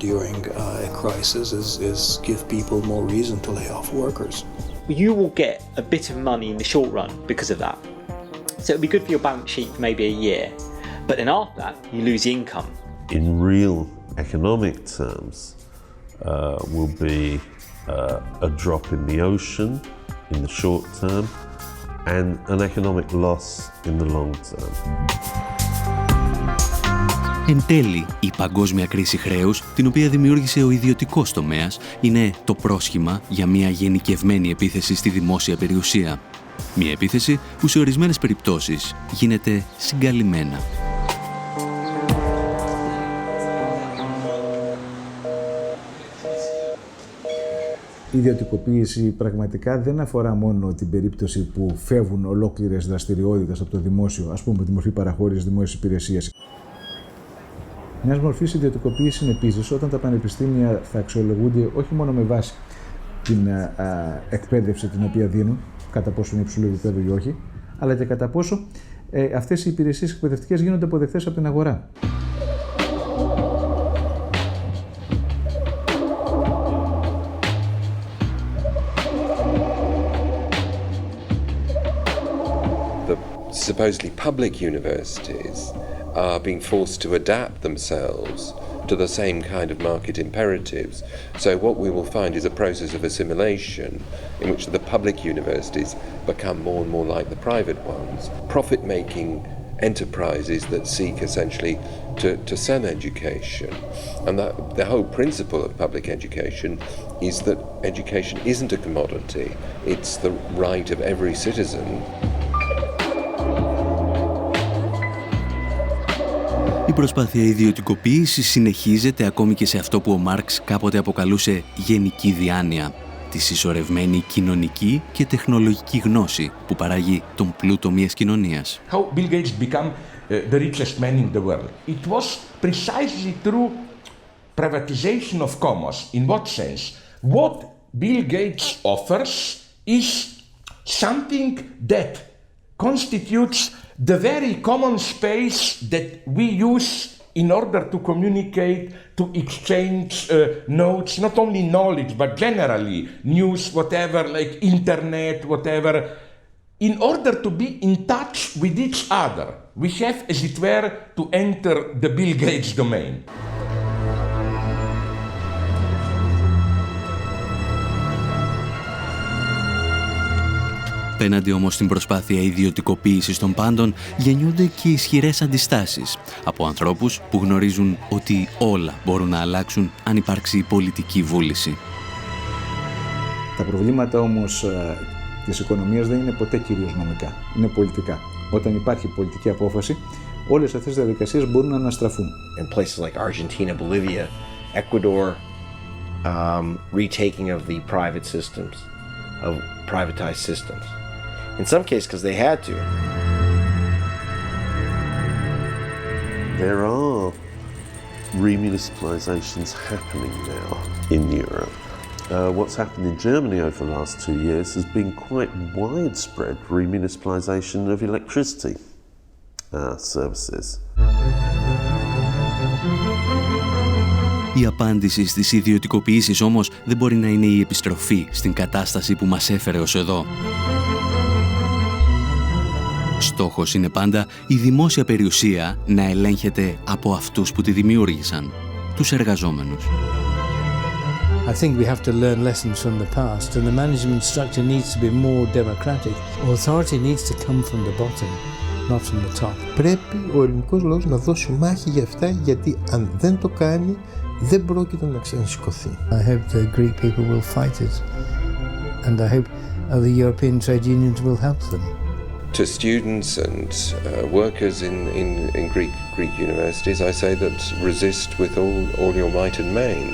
during a crisis is give people more reason to lay off workers. You will get a bit of money in the short run because of that. So it'll be good for your balance sheet for maybe a year, but then after that you lose the income. In real economic terms, will be a drop in the ocean in the short term and an economic loss in the long term. Εν τέλει, η παγκόσμια κρίση χρέους, την οποία δημιούργησε ο ιδιωτικός τομέας, είναι το πρόσχημα για μια γενικευμένη επίθεση στη δημόσια περιουσία. Μια επίθεση που σε ορισμένες περιπτώσεις γίνεται συγκαλυμμένα. Η ιδιωτικοποίηση πραγματικά δεν αφορά μόνο την περίπτωση που φεύγουν ολόκληρες δραστηριότητες από το δημόσιο, ας πούμε τη μορφή παραχώρησης δημόσιας υπηρεσίας. Μιας μορφής ιδιωτικοποίηση είναι επίσης όταν τα πανεπιστήμια θα αξιολογούνται όχι μόνο με βάση την εκπαίδευση την οποία δίνουν, κατά πόσο είναι υψηλό επίπεδο ή όχι, αλλά και κατά πόσο αυτές οι υπηρεσίες εκπαιδευτικές γίνονται αποδεκτές από την αγορά. Supposedly public universities are being forced to adapt themselves to the same kind of market imperatives. So what we will find is a process of assimilation in which the public universities become more and more like the private ones, profit-making enterprises that seek essentially to sell education. And that the whole principle of public education is that education isn't a commodity, it's the right of every citizen. Η προσπάθεια ιδιωτικοποίησης συνεχίζεται ακόμη και σε αυτό που ο Μάρξ κάποτε αποκαλούσε γενική διάνοια, τη συσσωρευμένη κοινωνική και τεχνολογική γνώση που παράγει τον πλούτο μιας κοινωνίας. How Bill Gates became the richest man in the world. It was precisely through privatization of commons. In what sense? What Bill Gates offers is something that constitutes the very common space that we use in order to communicate, to exchange notes, not only knowledge, but generally news, whatever, like internet, whatever. In order to be in touch with each other, we have, as it were, to enter the Bill Gates domain. Απέναντι όμως στην προσπάθεια ιδιωτικοποίησης των πάντων γεννιούνται και ισχυρές αντιστάσεις από ανθρώπους που γνωρίζουν ότι όλα μπορούν να αλλάξουν αν υπάρξει πολιτική βούληση. Τα προβλήματα όμως της οικονομίας δεν είναι ποτέ κυρίως νομικά, είναι πολιτικά. Όταν υπάρχει πολιτική απόφαση, όλες αυτές οι διαδικασίες μπορούν να αναστραφούν. In places like Argentina, Bolivia, Ecuador, retaking of the private systems, of privatized systems. In some cases, because they had to. There are remunicipalizations happening now in Europe. What's happened in Germany over the last 2 years has been quite widespread remunicipalization of electricity services. Η απάντηση στις ιδιωτικοποιήσεις όμως δεν μπορεί να είναι η επιστροφή στην κατάσταση που μας έφερε ως εδώ. Στόχος είναι πάντα η δημόσια περιουσία να ελέγχεται από αυτούς που τη δημιούργησαν, τους εργαζόμενους. I think we have to learn lessons from the past and the management structure needs to be more democratic. Authority needs to come from the bottom, not from the top. Πρέπει ο ελληνικός λαός να δώσει μάχη για αυτά, γιατί αν δεν το κάνει δεν πρόκειται να ξανασηκωθεί. I hope the Greek people will fight it and I hope other European trade unions will help them. To students and workers in Greek universities, I say that resist with all your might and main.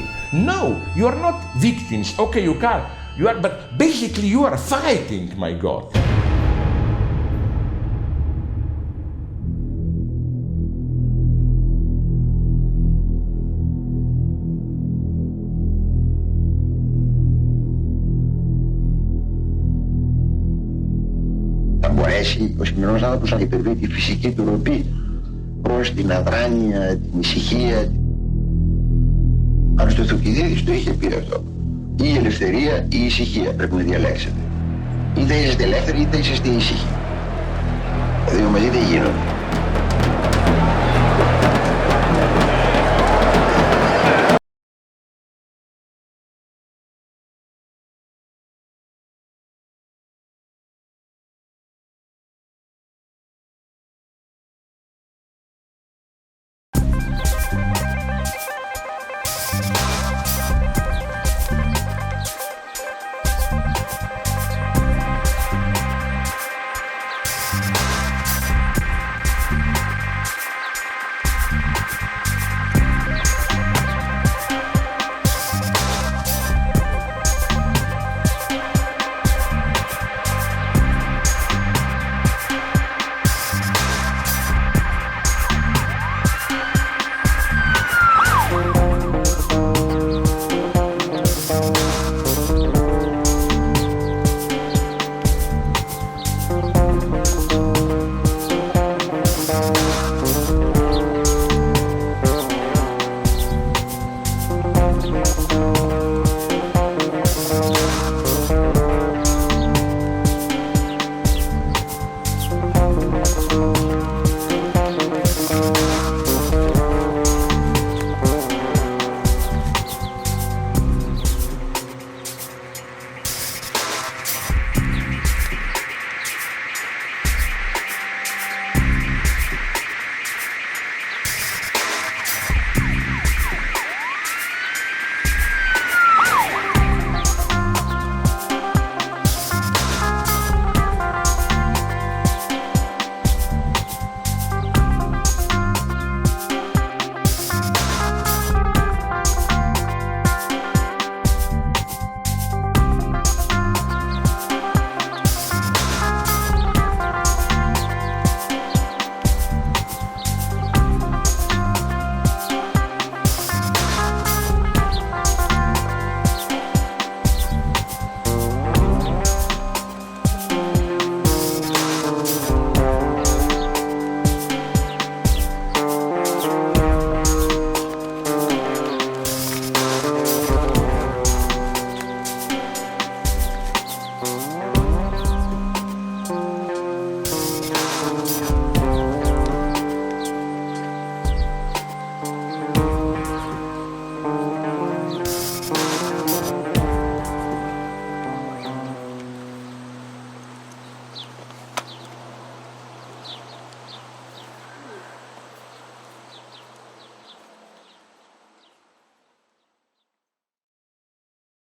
No, you are not victims. Okay, you can. You are, but basically you are fighting, my God. Ο σημερινός άνθρωπος να υπερβεί τη φυσική του ροπή προς την αδράνεια, την ησυχία. Αν στο Θουκυδίδης το είχε πει αυτό. Ή η ελευθερία ή η ησυχία πρέπει να διαλέξετε. Είτε είσαστε ελεύθεροι είτε είσαστε ήσυχοι. Τα δύο μαζί δεν γίνονται.